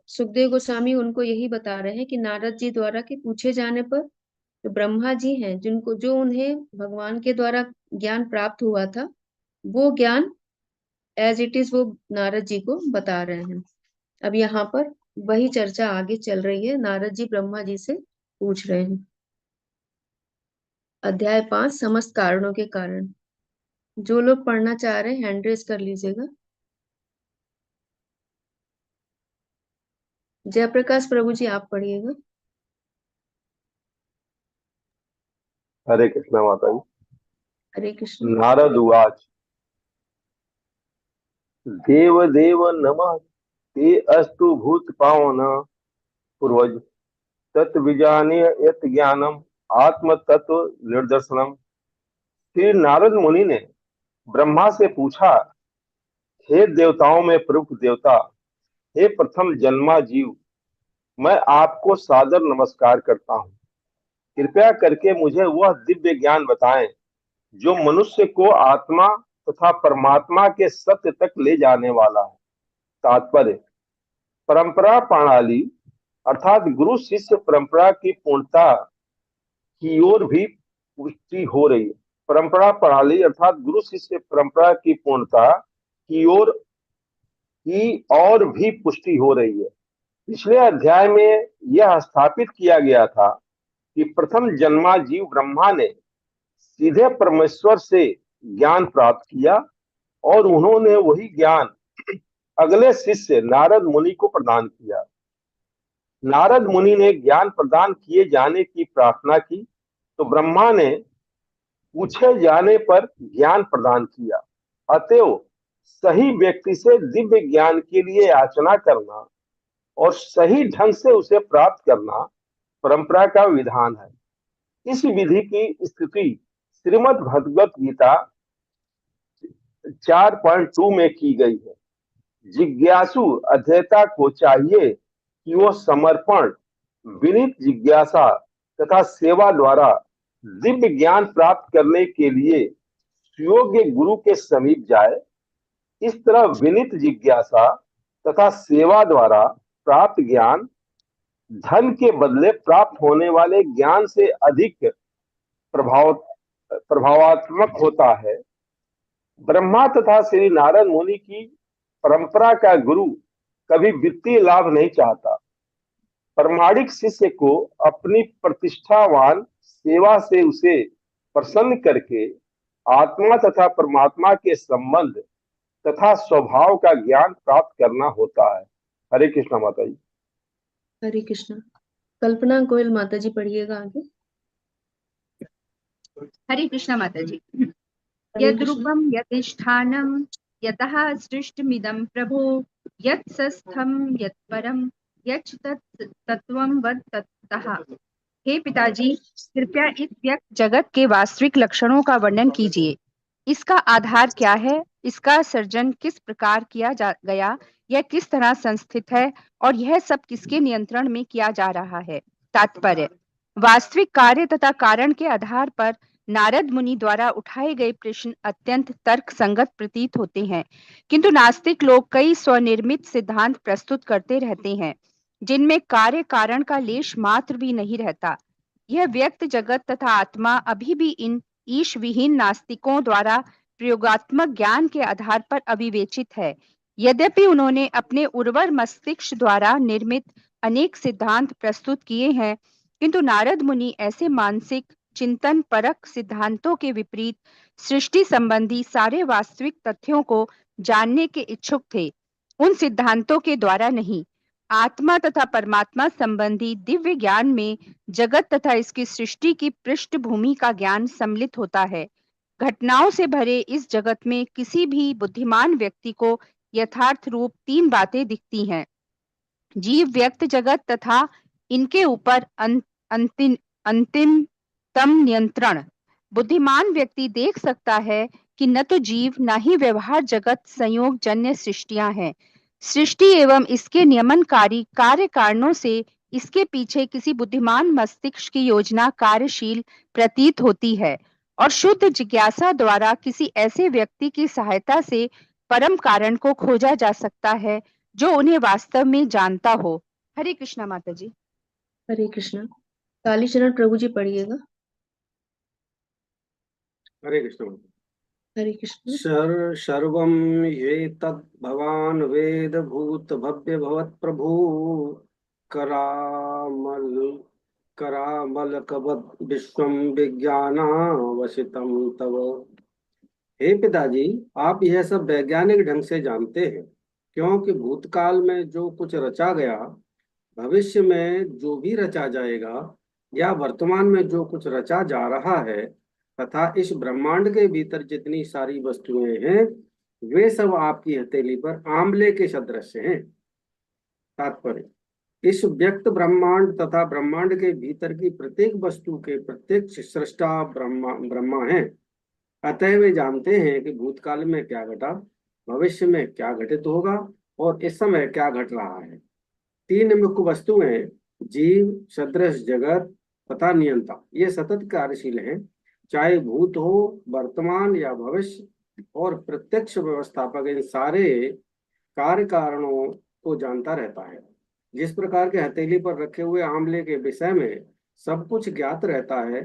सुखदेव गोस्वामी उनको यही बता रहे हैं कि नारद जी द्वारा के पूछे जाने पर जो ब्रह्मा जी हैं, जिनको जो उन्हें भगवान के द्वारा ज्ञान प्राप्त हुआ था, वो ज्ञान एज इट इज वो नारद जी को बता रहे हैं। अब यहाँ पर वही चर्चा आगे चल रही है, नारद जी ब्रह्मा जी से पूछ रहे हैं। अध्याय 5, समस्त कारणों के कारण। जो लोग पढ़ना चाह रहे हैं हैंड रेज कर लीजिएगा। जयप्रकाश प्रभु जी आप पढ़िएगा। हरे कृष्णा माता जी। हरे कृष्ण। नारद उवाच देव देव नमः ते अस्तु भूत पावन पूर्वज तत् विजानीय यत ज्ञानम आत्म तत्व निर्दर्शनम। फिर नारद मुनि ने ब्रह्मा से पूछा, हे देवताओं में प्रमुख देवता, हे प्रथम जन्मा जीव, मैं आपको सादर नमस्कार करता हूँ। कृपया करके मुझे वह दिव्य ज्ञान बताएं जो मनुष्य को आत्मा तथा परमात्मा के सत्य तक ले जाने वाला है। तात्पर्य, परंपरा प्रणाली अर्थात गुरु शिष्य परंपरा की पूर्णता की ओर भी पुष्टि हो रही है। परंपरा प्रणाली अर्थात गुरु शिष्य परंपरा की पूर्णता की और भी पुष्टि हो रही है। पिछले अध्याय में यह स्थापित किया गया था कि प्रथम जन्मा जीव ब्रह्मा ने सीधे परमेश्वर से ज्ञान प्राप्त किया और उन्होंने वही ज्ञान अगले शिष्य नारद मुनि को प्रदान किया। नारद मुनि ने ज्ञान प्रदान किए जाने की प्रार्थना की तो ब्रह्मा ने पूछे जाने पर ज्ञान प्रदान किया। अतएव सही व्यक्ति से दिव्य ज्ञान के लिए याचना करना और सही ढंग से उसे प्राप्त करना परंपरा का विधान है। इस विधि की स्थिति श्रीमद् भगवत गीता 4.2 में की गई है। जिज्ञासु अध्येता को चाहिए कि वो समर्पण, विनीत जिज्ञासा तथा सेवा द्वारा दिव्य ज्ञान प्राप्त करने के लिए सुयोग्य गुरु के समीप जाए। इस तरह विनीत जिज्ञासा तथा सेवा द्वारा प्राप्त ज्ञान धन के बदले प्राप्त होने वाले ज्ञान से अधिक प्रभावात्मक होता है। ब्रह्मा तथा श्री नारद मुनि की परंपरा का गुरु कभी वित्तीय लाभ नहीं चाहता। प्रामाणिक शिष्य को अपनी प्रतिष्ठावान सेवा से उसे प्रसन्न करके आत्मा तथा परमात्मा के संबंध तथा स्वभाव का ज्ञान प्राप्त करना होता है। हरे कृष्णा माता जी। हरे कृष्ण। कल्पना गोयल माता जी पढ़िएगा आगे। हरे कृष्णा माता जी। हरे कृष्ण। यद्रूपम यतिष्ठानम यतः सृष्टमिदं प्रभो यत्स्थम यत्परम यच् तत्त्वं वद ततः। हे पिताजी, कृपया इस व्यक्त जगत के वास्तविक लक्षणों का वर्णन कीजिए। इसका आधार क्या है, इसका सर्जन किस प्रकार किया गया, यह किस तरह संस्थित है और यह सब किसके नियंत्रण में किया जा रहा है। तात्पर्य, वास्तविक कार्य तथा कारण के आधार पर नारद मुनि द्वारा उठाए गए प्रश्न अत्यंत तर्क संगत प्रतीत होते हैं, किंतु नास्तिक लोग कई स्वनिर्मित सिद्धांत प्रस्तुत करते रहते हैं जिनमें कार्य कारण का लेश मात्र भी नहीं रहता। यह व्यक्त जगत तथा आत्मा अभी भी इन ईश विहीन नास्तिकों द्वारा प्रयोगात्मक ज्ञान के आधार पर अविवेचित है। यद्यपि उन्होंने अपने उर्वर मस्तिष्क द्वारा निर्मित अनेक सिद्धांत प्रस्तुत किए हैं, किंतु नारद मुनि ऐसे मानसिक चिंतन परक सिद्धांतों के विपरीत सृष्टि संबंधी सारे वास्तविक तथ्यों को जानने के इच्छुक थे। उन सिद्धांतों के द्वारा नहीं, आत्मा तथा परमात्मा संबंधी दिव्य ज्ञान में जगत तथा इसकी सृष्टि की पृष्ठभूमि का ज्ञान सम्मिलित होता है। घटनाओं से भरे इस जगत में किसी भी बुद्धिमान व्यक्ति को यथार्थ रूप तीन बातें दिखती हैं: जीव, व्यक्त जगत तथा इनके ऊपर अंतिमतम नियंत्रण। बुद्धिमान व्यक्ति देख सकता है कि न तो जीव न ही व्यवहार जगत संयोग जन्य सृष्टियां हैं। सृष्टि एवं इसके नियमनकारी कार्य कारणों से इसके पीछे किसी बुद्धिमान मस्तिष्क की योजना कार्यशील प्रतीत होती है और शुद्ध जिज्ञासा द्वारा किसी ऐसे व्यक्ति की सहायता से परम कारण को खोजा जा सकता है जो उन्हें वास्तव में जानता हो। हरे कृष्णा माता जी। हरे कृष्णा। कालीचरण प्रभु जी पढ़िएगा। हरे कृष्ण। हरे कृष्ण। सर्वं एतद् भवान् वेद भूत भव्य भवत् प्रभु करामल करामलकवद् विश्वं विज्ञानावसितं तव। हे पिताजी, आप यह सब वैज्ञानिक ढंग से जानते हैं, क्योंकि भूतकाल में जो कुछ रचा गया, भविष्य में जो भी रचा जाएगा, या वर्तमान में जो कुछ रचा जा रहा है, तथा इस ब्रह्मांड के भीतर जितनी सारी वस्तुएं हैं, वे सब आपकी हथेली पर आंवले के सदृश हैं। तात्पर्य: इस व्यक्त ब्रह्मांड तथा ब्रह्मांड के भीतर की प्रत्येक वस्तु के प्रत्यक्ष सृष्टा ब्रह्मा ब्रह्मा है। अतः वे जानते हैं कि भूतकाल में क्या घटा, भविष्य में क्या घटित होगा, और इस समय क्या घट रहा है। तीन मुख्य वस्तुएं, जीव, सदृश जगत तथा नियंता, ये सतत कार्यशील हैं, चाहे भूत हो, वर्तमान या भविष्य, और प्रत्यक्ष व्यवस्थापक इन सारे कार्य कारणों को जानता रहता है। जिस प्रकार के हथेली पर रखे हुए आंवले के विषय में सब कुछ ज्ञात रहता है,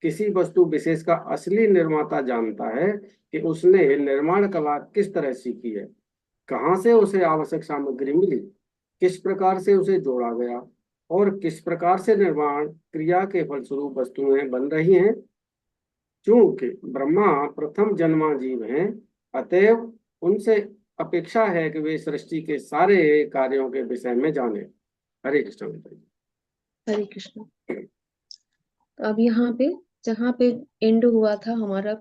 किसी वस्तु विशेष का असली निर्माता जानता है कि उसने निर्माण कला किस तरह सीखी है, कहाँ से उसे आवश्यक सामग्री मिली, किस प्रकार से उसे जोड़ा गया, और किस प्रकार से निर्माण क्रिया के फलस्वरूप वस्तुएं बन रही हैं। चूंकि ब्रह्मा प्रथम जन्मा जीव हैं, अतएव उनसे अपेक्षा है कि वे सृष्टि के सारे कार्यों के विषय में जाने। हरे कृष्ण। हरे कृष्ण। तो अब यहाँ पे जहाँ पे एंड हुआ था हमारा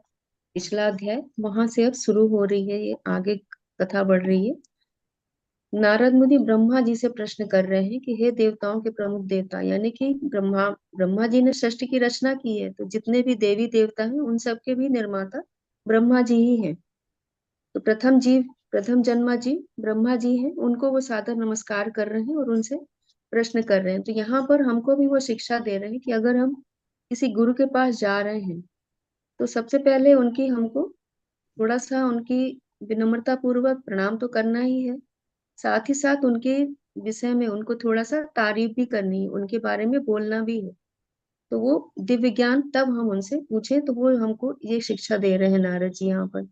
पिछला अध्याय, वहां से अब शुरू हो रही है, ये आगे कथा बढ़ रही है। नारद मुनि ब्रह्मा जी से प्रश्न कर रहे हैं कि हे देवताओं के प्रमुख देवता, यानी कि ब्रह्मा जी ने सृष्टि की रचना की है, तो जितने भी देवी देवता हैं उन सबके भी निर्माता ब्रह्मा जी ही हैं। तो प्रथम जन्मा जीव ब्रह्मा जी हैं, उनको वो सादर नमस्कार कर रहे हैं और उनसे प्रश्न कर रहे हैं। तो यहाँ पर हमको भी वो शिक्षा दे रहे हैं कि अगर हम किसी गुरु के पास जा रहे हैं, तो सबसे पहले उनकी हमको थोड़ा सा उनकी विनम्रता पूर्वक प्रणाम तो करना ही है, साथ ही साथ उनके विषय में उनको थोड़ा सा तारीफ भी करनी है, उनके बारे में बोलना भी है। तो वो दिव्य ज्ञान तब हम उनसे पूछे, तो वो हमको ये शिक्षा दे रहे हैं नारद जी यहाँ पर।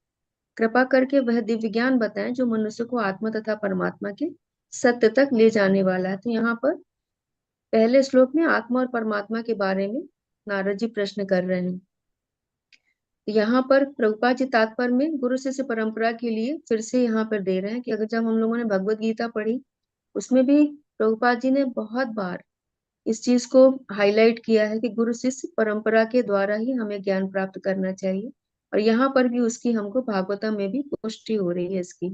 कृपा करके वह दिव्य ज्ञान बताएं जो मनुष्य को आत्मा तथा परमात्मा के सत्य तक ले जाने वाला है। तो यहाँ पर पहले श्लोक में आत्मा और परमात्मा के बारे में नारद जी प्रश्न कर रहे हैं। यहाँ पर प्रभुपाद जी तात्पर्य में गुरु शिष्य परंपरा के लिए फिर से यहाँ पर दे रहे हैं कि अगर जब हम लोगों ने भगवत गीता पढ़ी, उसमें भी प्रभुपाद जी ने बहुत बार इस चीज को हाईलाइट किया है कि गुरु शिष्य परंपरा के द्वारा ही हमें ज्ञान प्राप्त करना चाहिए। और यहाँ पर भी उसकी हमको भागवतम में भी पुष्टि हो रही है इसकी।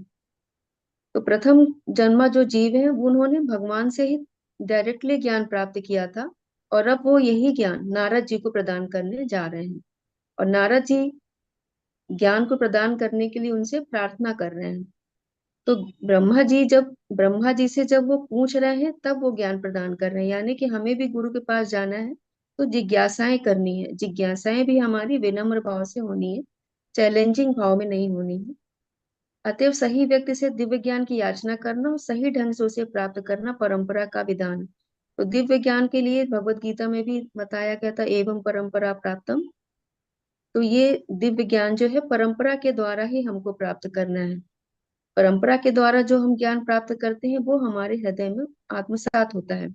तो प्रथम जन्मा जो जीव है वो उन्होंने भगवान से ही डायरेक्टली ज्ञान प्राप्त किया था, और अब वो यही ज्ञान नारद जी को प्रदान करने जा रहे हैं। और नारद जी ज्ञान को प्रदान करने के लिए उनसे प्रार्थना कर रहे हैं। तो ब्रह्मा जी से जब वो पूछ रहे हैं, तब वो ज्ञान प्रदान कर रहे हैं, यानी कि हमें भी गुरु के पास जाना है तो जिज्ञासाएं करनी है। जिज्ञासाएं भी हमारी विनम्र भाव से होनी है, चैलेंजिंग भाव में नहीं होनी है। अतएव सही व्यक्ति से दिव्य ज्ञान की याचना करना और सही ढंग से उसे प्राप्त करना परंपरा का विधान है। तो दिव्य ज्ञान के लिए भगवत गीता में भी बताया गया था, एवं परंपरा प्राप्तम। तो ये दिव्य ज्ञान जो है परंपरा के द्वारा ही हमको प्राप्त करना है। परंपरा के द्वारा जो हम ज्ञान प्राप्त करते हैं वो हमारे हृदय में आत्मसात होता है।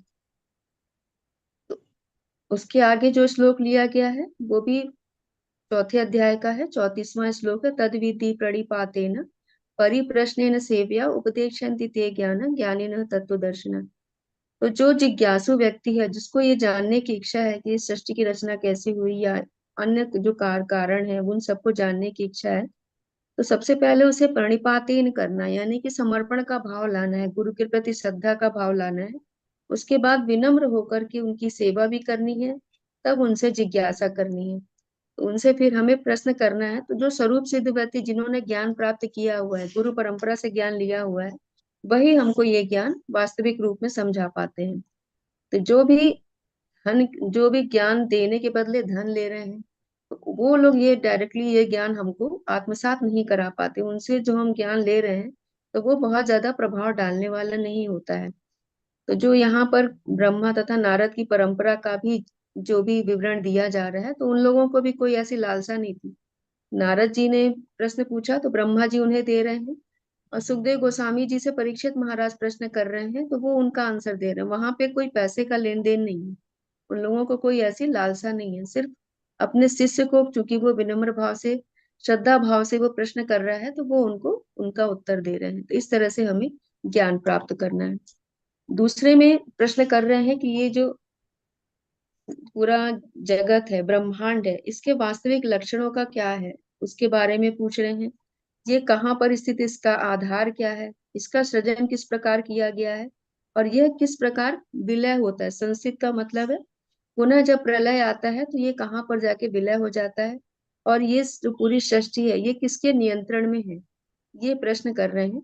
तो उसके आगे जो श्लोक लिया गया है वो भी चौथे अध्याय का है, 34वां श्लोक है। तद विधि प्रणिपातेन परिप्रश्नेन सेव्या उपदेक्षन्ति ते ज्ञान ज्ञानिनः तत्वदर्शिनः। तो जो जिज्ञासु व्यक्ति है, जिसको ये जानने की इच्छा है कि इस सृष्टि की रचना कैसे हुई या अन्य जो कारण है उन सबको जानने की इच्छा है, तो सबसे पहले उसे प्रणिपातीन करना है, यानी कि समर्पण का भाव लाना है, गुरु के प्रति श्रद्धा का भाव लाना है। उसके बाद विनम्र होकर के उनकी सेवा भी करनी है, तब उनसे जिज्ञासा करनी है। तो उनसे फिर हमें प्रश्न करना है। तो जो स्वरूप सिद्ध व्यक्ति जिन्होंने ज्ञान प्राप्त किया हुआ है, गुरु परंपरा से ज्ञान लिया हुआ है, वही हमको ये ज्ञान वास्तविक रूप में समझा पाते हैं। तो जो भी ज्ञान देने के बदले धन ले रहे हैं, तो वो लोग ये डायरेक्टली ये ज्ञान हमको आत्मसात नहीं करा पाते। उनसे जो हम ज्ञान ले रहे हैं तो वो बहुत ज्यादा प्रभाव डालने वाला नहीं होता है। तो जो यहाँ पर ब्रह्मा तथा नारद की परंपरा का भी जो भी विवरण दिया जा रहा है, तो उन लोगों को भी कोई ऐसी लालसा नहीं थी। नारद जी ने प्रश्न पूछा तो ब्रह्मा जी उन्हें दे रहे हैं, और सुखदेव गोस्वामी जी से परीक्षित महाराज प्रश्न कर रहे हैं तो वो उनका आंसर दे रहे हैं। वहां पे कोई पैसे का लेन देन नहीं है, उन लोगों को कोई ऐसी लालसा नहीं है। सिर्फ अपने शिष्य को, चूंकि वो विनम्र भाव से, श्रद्धा भाव से वो प्रश्न कर रहा है, तो वो उनको उनका उत्तर दे रहे हैं। तो इस तरह से हमें ज्ञान प्राप्त करना है। दूसरे में प्रश्न कर रहे हैं कि ये जो पूरा जगत है, ब्रह्मांड है, इसके वास्तविक लक्षणों का क्या है, उसके बारे में पूछ रहे हैं। ये कहाँ पर स्थित, इसका आधार क्या है, इसका सृजन किस प्रकार किया गया है, और यह किस प्रकार विलय होता है। संस्थित का मतलब है पुनः जब प्रलय आता है तो ये कहाँ पर जाके विलय हो जाता है, और ये जो पूरी सृष्टि है ये किसके नियंत्रण में है, ये प्रश्न कर रहे हैं।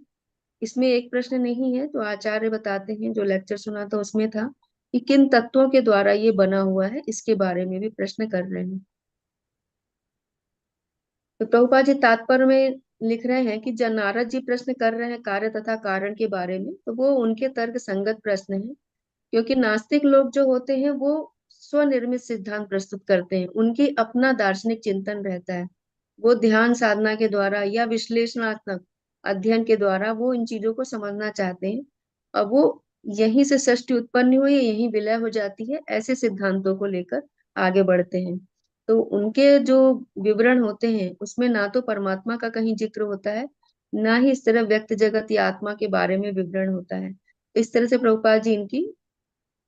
इसमें एक प्रश्न नहीं है, तो आचार्य बताते हैं, जो लेक्चर सुना था उसमें था कि किन तत्वों के द्वारा ये बना हुआ है, इसके बारे में भी प्रश्न कर रहे हैं। तो प्रभुपाद जी तात्पर्य में लिख रहे हैं कि जब नारद जी प्रश्न कर रहे हैं कार्य तथा कारण के बारे में, तो वो उनके तर्क संगत प्रश्न है। क्योंकि नास्तिक लोग जो होते हैं वो स्वनिर्मित सिद्धांत प्रस्तुत करते हैं, उनकी अपना दार्शनिक चिंतन रहता है। वो ध्यान साधना के द्वारा या विश्लेषणात्मक अध्ययन के द्वारा वो इन चीजों को समझना चाहते हैं, और वो यहीं से सृष्टि उत्पन्न हुई है, यहीं विलय हो जाती है, ऐसे सिद्धांतों को लेकर आगे बढ़ते हैं। तो उनके जो विवरण होते हैं उसमें ना तो परमात्मा का कहीं जिक्र होता है, ना ही इस तरह व्यक्त जगत या आत्मा के बारे में विवरण होता है। इस तरह से प्रभुपाद जी इनकी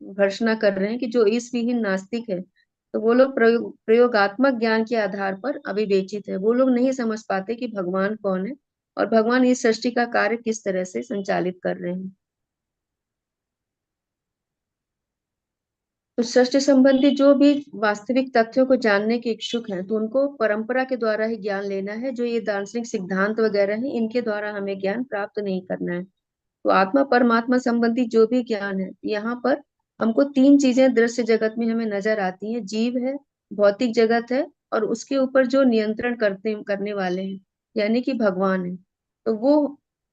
भर्त्सना कर रहे हैं कि जो इस विहीन नास्तिक है, तो वो लोग प्रयोगात्मक ज्ञान के आधार पर अविवेचित है। वो लोग नहीं समझ पाते कि भगवान कौन है, और भगवान इस सृष्टि का कार्य किस तरह से संचालित कर रहे हैं। तो सृष्टि संबंधी जो भी वास्तविक तथ्यों को जानने के इच्छुक हैं, तो उनको परंपरा के द्वारा ही ज्ञान लेना है। जो ये दार्शनिक सिद्धांत वगैरह हैं, इनके द्वारा हमें ज्ञान प्राप्त नहीं करना है। तो आत्मा परमात्मा संबंधी जो भी ज्ञान है, यहाँ पर हमको तीन चीजें दृश्य जगत में हमें नजर आती हैं। जीव है, भौतिक जगत है, और उसके ऊपर जो नियंत्रण करने वाले हैं, यानी कि भगवान है। तो वो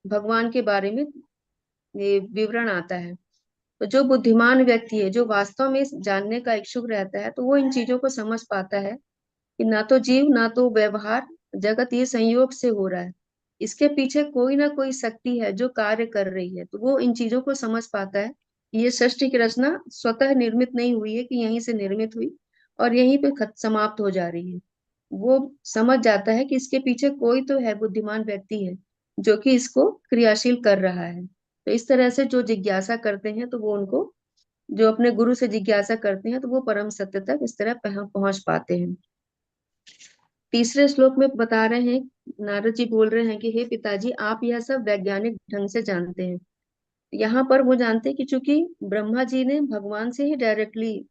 भगवान के बारे में ये विवरण आता है। तो जो बुद्धिमान व्यक्ति है, जो वास्तव में जानने का इच्छुक रहता है, तो वो इन चीजों को समझ पाता है कि ना तो जीव ना तो व्यवहार, जगत ये संयोग से हो रहा है, इसके पीछे कोई ना कोई शक्ति है जो कार्य कर रही है। तो वो इन चीजों को समझ पाता है कि ये सृष्टि की रचना स्वतः निर्मित नहीं हुई है, कि यहीं से निर्मित हुई और यहीं पे समाप्त हो जा रही है। वो समझ जाता है कि इसके पीछे कोई तो है, बुद्धिमान व्यक्ति है जो कि इसको क्रियाशील कर रहा है। तो इस तरह से जो जिज्ञासा करते हैं, तो वो उनको, जो अपने गुरु से जिज्ञासा करते हैं, तो वो परम सत्य तक इस तरह पहुंच पाते हैं। तीसरे श्लोक में बता रहे हैं, नारद जी बोल रहे हैं कि हे पिताजी, आप यह सब वैज्ञानिक ढंग से जानते हैं। यहाँ पर वो जानते हैं कि चूंकि ब्रह्मा जी ने भगवान से ही डायरेक्टली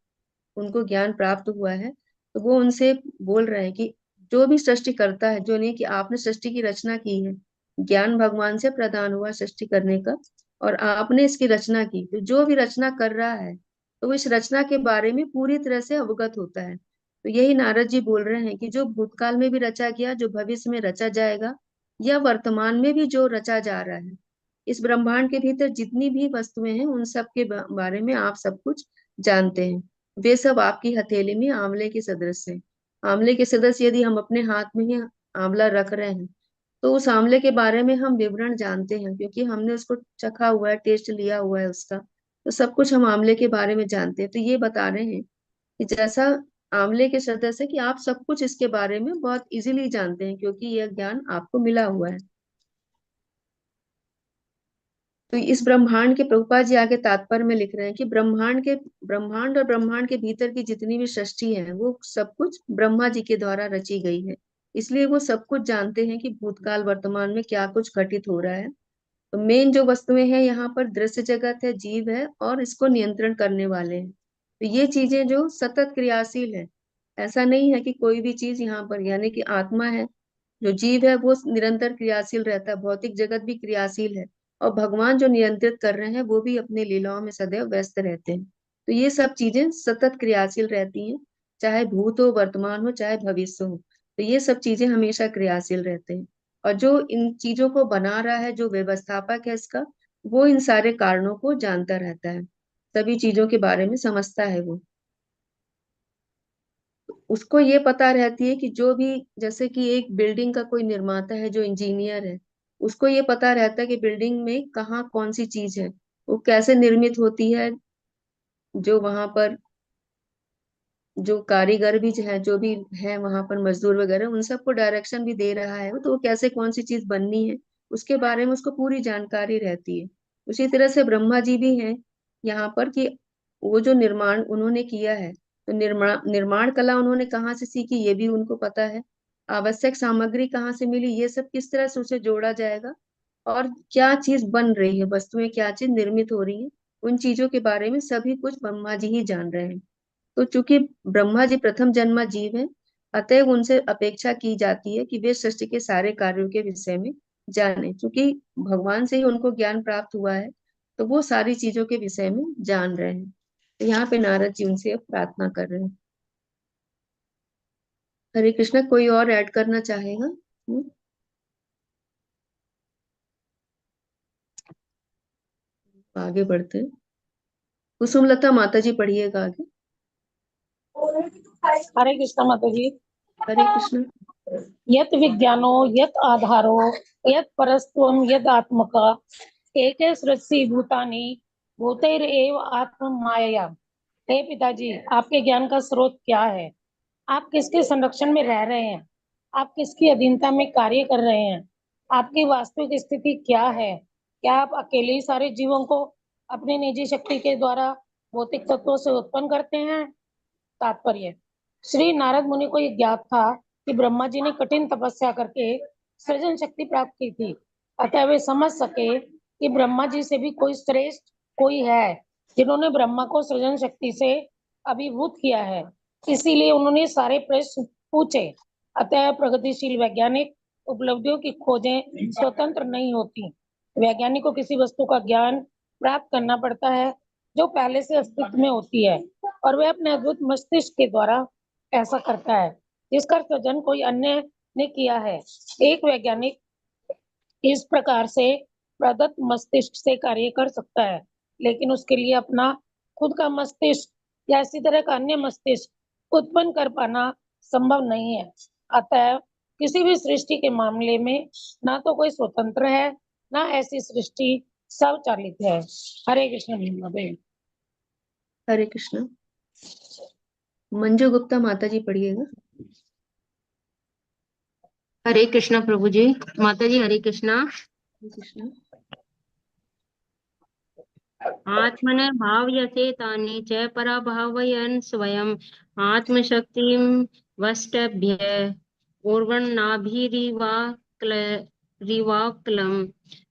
उनको ज्ञान प्राप्त हुआ है, तो वो उनसे बोल रहे हैं कि जो भी सृष्टि करता है, जो नहीं कि आपने सृष्टि की रचना की है, ज्ञान भगवान से प्रदान हुआ सृष्टि करने का, और आपने इसकी रचना की, तो जो भी रचना कर रहा है, तो वो इस रचना के बारे में पूरी तरह से अवगत होता है। तो यही नारद जी बोल रहे हैं कि जो भूतकाल में भी रचा गया, जो भविष्य में रचा जाएगा, या वर्तमान में भी जो रचा जा रहा है, इस ब्रह्मांड के भीतर जितनी भी वस्तुएं हैं, उन सब के बारे में आप सब कुछ जानते हैं। वे सब आपकी हथेली में आंवले के सदृश हैं। आंवले के सदृश यदि हम अपने हाथ में ही आंवला रख रहे हैं, तो उस आंवले के बारे में हम विवरण जानते हैं, क्योंकि हमने उसको चखा हुआ है, टेस्ट लिया हुआ है उसका। तो सब कुछ हम आंवले के बारे में जानते हैं। तो ये बता रहे हैं कि जैसा आंवले के सदृश है, कि आप सब कुछ इसके बारे में बहुत इजीली जानते हैं, क्योंकि यह ज्ञान आपको मिला हुआ है। तो इस ब्रह्मांड के, प्रभुपाद जी आगे तात्पर्य में लिख रहे हैं कि ब्रह्मांड और ब्रह्मांड के भीतर की जितनी भी सृष्टि है, वो सब कुछ ब्रह्मा जी के द्वारा रची गई है। इसलिए वो सब कुछ जानते हैं कि भूतकाल वर्तमान में क्या कुछ घटित हो रहा है। तो मेन जो वस्तुएं हैं यहाँ पर, दृश्य जगत है, जीव है, और इसको नियंत्रण करने वाले हैं। तो ये चीजें जो सतत क्रियाशील है, ऐसा नहीं है कि कोई भी चीज यहाँ पर, यानी कि आत्मा है, जो जीव है वो निरंतर क्रियाशील रहता है, भौतिक जगत भी क्रियाशील है, और भगवान जो नियंत्रित कर रहे हैं वो भी अपने लीलाओं में सदैव व्यस्त रहते हैं। तो ये सब चीजें सतत क्रियाशील रहती हैं, चाहे भूत हो, वर्तमान हो, चाहे भविष्य हो। तो ये सब चीजें हमेशा क्रियाशील रहते हैं। और जो इन चीजों को बना रहा है, जो व्यवस्थापक है इसका, वो इन सारे कारणों को जानता रहता है, सभी चीजों के बारे में समझता है वो। उसको ये पता रहती है कि जो भी, जैसे कि एक बिल्डिंग का कोई निर्माता है जो इंजीनियर है, उसको ये पता रहता है कि बिल्डिंग में कहाँ कौन सी चीज है, वो कैसे निर्मित होती है, जो वहां पर जो कारीगर भी है, जो भी है वहां पर मजदूर वगैरह, उन सबको डायरेक्शन भी दे रहा है, तो वो कैसे कौन सी चीज बननी है उसके बारे में उसको पूरी जानकारी रहती है। उसी तरह से ब्रह्मा जी भी हैं यहाँ पर कि वो जो निर्माण उन्होंने किया है, तो निर्माण निर्माण कला उन्होंने कहाँ से सीखी ये भी उनको पता है। आवश्यक सामग्री कहाँ से मिली, ये सब किस तरह से उसे जोड़ा जाएगा, और क्या चीज बन रही है, वस्तुएं क्या चीज निर्मित हो रही है, उन चीजों के बारे में सभी कुछ ब्रह्मा जी ही जान रहे हैं। तो चूंकि ब्रह्मा जी प्रथम जन्मा जीव है, अतएव उनसे अपेक्षा की जाती है कि वे सृष्टि के सारे कार्यों के विषय में जाने, क्योंकि भगवान से ही उनको ज्ञान प्राप्त हुआ है, तो वो सारी चीजों के विषय में जान रहे हैं। तो यहाँ पे नारद जी उनसे अब प्रार्थना कर रहे हैं। हरे कृष्णा, कोई और ऐड करना चाहेगा? आगे बढ़ते हैं। कुसुमलता माता जी पढ़िएगा आगे। हरे कृष्ण माता जी। हरे कृष्णा। यत विज्ञानो यत आधारो यत परस्त्वम यद आत्मक एक सृष्टि भूतानि भूतैरेव आत्म माया। हे पिताजी, आपके ज्ञान का स्रोत क्या है? आप किसके संरक्षण में रह रहे हैं? आप किसकी अधीनता में कार्य कर रहे हैं? आपकी वास्तविक स्थिति क्या है? क्या आप अकेले ही सारे जीवों को अपनी निजी शक्ति के द्वारा भौतिक तत्वों से उत्पन्न करते हैं? तात्पर्य: श्री नारद मुनि को यह ज्ञात था कि ब्रह्मा जी ने कठिन तपस्या करके सृजन शक्ति प्राप्त की थी, अतः वे समझ सके कि ब्रह्मा जी से भी कोई श्रेष्ठ कोई है जिन्होंने ब्रह्मा को सृजन शक्ति से अभिभूत किया है। इसीलिए उन्होंने सारे प्रश्न पूछे। अतः प्रगतिशील वैज्ञानिक उपलब्धियों की खोजें स्वतंत्र नहीं होती। वैज्ञानिक को किसी वस्तु का ज्ञान प्राप्त करना पड़ता है जो पहले से अस्तित्व में होती है, और वह अपने अद्भुत मस्तिष्क के द्वारा ऐसा करता है जिसका सृजन कोई अन्य ने किया है। एक वैज्ञानिक इस प्रकार से प्रदत्त मस्तिष्क से कार्य कर सकता है, लेकिन उसके लिए अपना खुद का मस्तिष्क या इसी तरह का अन्य मस्तिष्क उत्पन्न कर पाना संभव नहीं है। अतः किसी भी सृष्टि के मामले में ना तो कोई स्वतंत्र है, ना ऐसी सृष्टि स्वचालित है। हरे कृष्ण। हरे कृष्णा। मंजू गुप्ता माता जी पढ़िएगा। हरे कृष्णा प्रभु जी। माता जी हरे कृष्णा। हरे कृष्णा। आत्मन भाव्यते तानि च पराभावयन् स्वयं आत्मशक्तिं वष्टभ्य रिवाक्लम।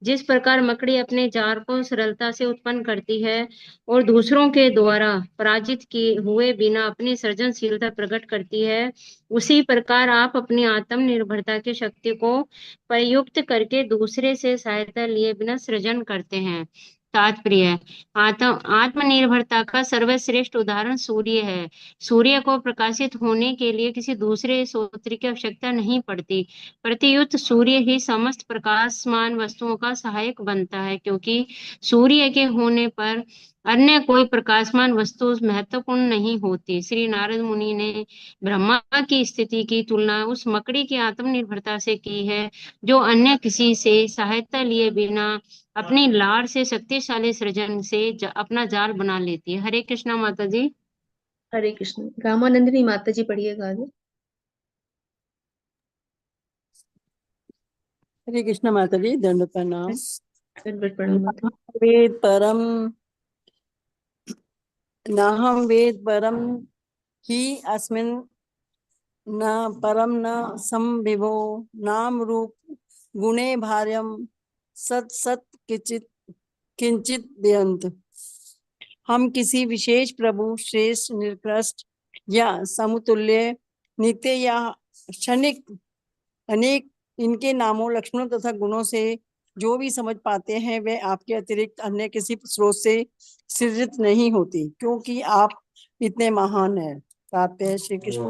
जिस प्रकार मकड़ी अपने जार को सरलता से उत्पन्न करती है और दूसरों के द्वारा पराजित किए हुए बिना अपनी सृजनशीलता प्रकट करती है, उसी प्रकार आप अपनी आत्मनिर्भरता की शक्ति को प्रयुक्त करके दूसरे से सहायता लिए बिना सृजन करते हैं। तात्पर्य: आत्मनिर्भरता का सर्वश्रेष्ठ उदाहरण सूर्य है। सूर्य को प्रकाशित होने के लिए किसी दूसरे स्रोत की आवश्यकता नहीं पड़ती, प्रत्युत सूर्य ही समस्त प्रकाशमान वस्तुओं का सहायक बनता है, क्योंकि सूर्य के होने पर अन्य कोई प्रकाशमान वस्तु महत्वपूर्ण नहीं होती। श्री नारद मुनि ने ब्रह्मा की स्थिति की तुलना उस मकड़ी की आत्मनिर्भरता से की है, जो अन्य किसी से सहायता लिए बिना अपनी लार से शक्तिशाली सृजन से अपना जाल बना लेती है। हरे कृष्णा माता जी। हरे कृष्ण। रामानंदिनी माता जी पढ़िएगा आगे। हरे कृष्ण माता जी, दंड प्रणाम। दंडवत प्रणाम माता। वेद परम नाहम वेद परम ही अस्मिन् न परम न संविभो नाम रूप गुणे भार्यम सत सत किंचित किंचित बेअंत। हम किसी विशेष प्रभु, श्रेष्ठ, निकृष्ट या समतुल्य, नित्य या क्षणिक, अनेक इनके नामों, लक्षणों तथा गुणों से जो भी समझ पाते हैं वे आपके अतिरिक्त अन्य किसी स्रोत से सृजित नहीं होती, क्योंकि आप इतने महान हैं। प्राप्त है श्री कृष्ण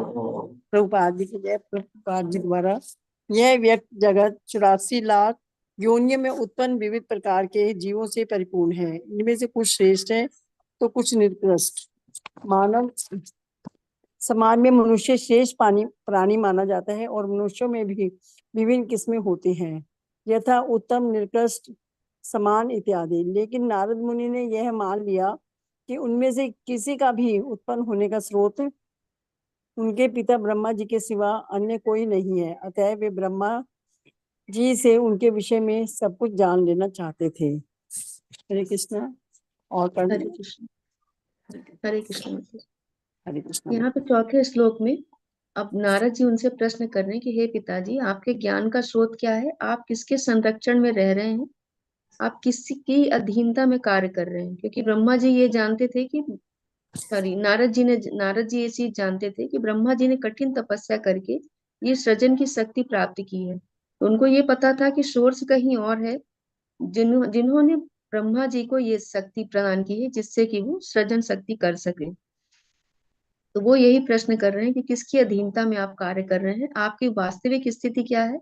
प्रभुपाद जी की जय। प्रभुपाद जी द्वारा यह व्यक्त जगत 84 लाख योनियों में उत्पन्न विविध प्रकार के जीवों से परिपूर्ण है। इनमें से कुछ श्रेष्ठ है तो कुछ निकृष्ट। मानव समाज में मनुष्य श्रेष्ठ प्राणी माना जाता है और मनुष्यों में भी विभिन्न किस्में होती हैं, यथा उत्तम, निकृष्ट, समान इत्यादि। लेकिन नारद मुनि ने यह मान लिया कि उनमें से किसी का भी उत्पन्न होने का स्रोत उनके पिता ब्रह्मा जी के सिवा अन्य कोई नहीं है। अतः वे ब्रह्मा जी से उनके विषय में सब कुछ जान लेना चाहते थे। हरे कृष्णा। और हरे कृष्ण। हरे कृष्ण। हरे कृष्णा। यहाँ पे चौथे श्लोक में अब नारद जी उनसे प्रश्न कर रहे हैं कि हे पिताजी, आपके ज्ञान का स्रोत क्या है? आप किसके संरक्षण में रह रहे हैं? आप किसी की अधीनता में कार्य कर रहे हैं? क्योंकि ब्रह्मा जी ये जानते थे कि सॉरी नारद जी ये चीज जानते थे कि ब्रह्मा जी ने कठिन तपस्या करके ये सृजन की शक्ति प्राप्त की है। तो उनको ये पता था कि सोर्स कहीं और है, जिन्होंने ब्रह्मा जी को ये शक्ति प्रदान की है जिससे कि वो सृजन शक्ति कर सके। तो वो यही प्रश्न कर रहे हैं कि किसकी अधीनता में आप कार्य कर रहे हैं? आपकी वास्तविक स्थिति क्या है?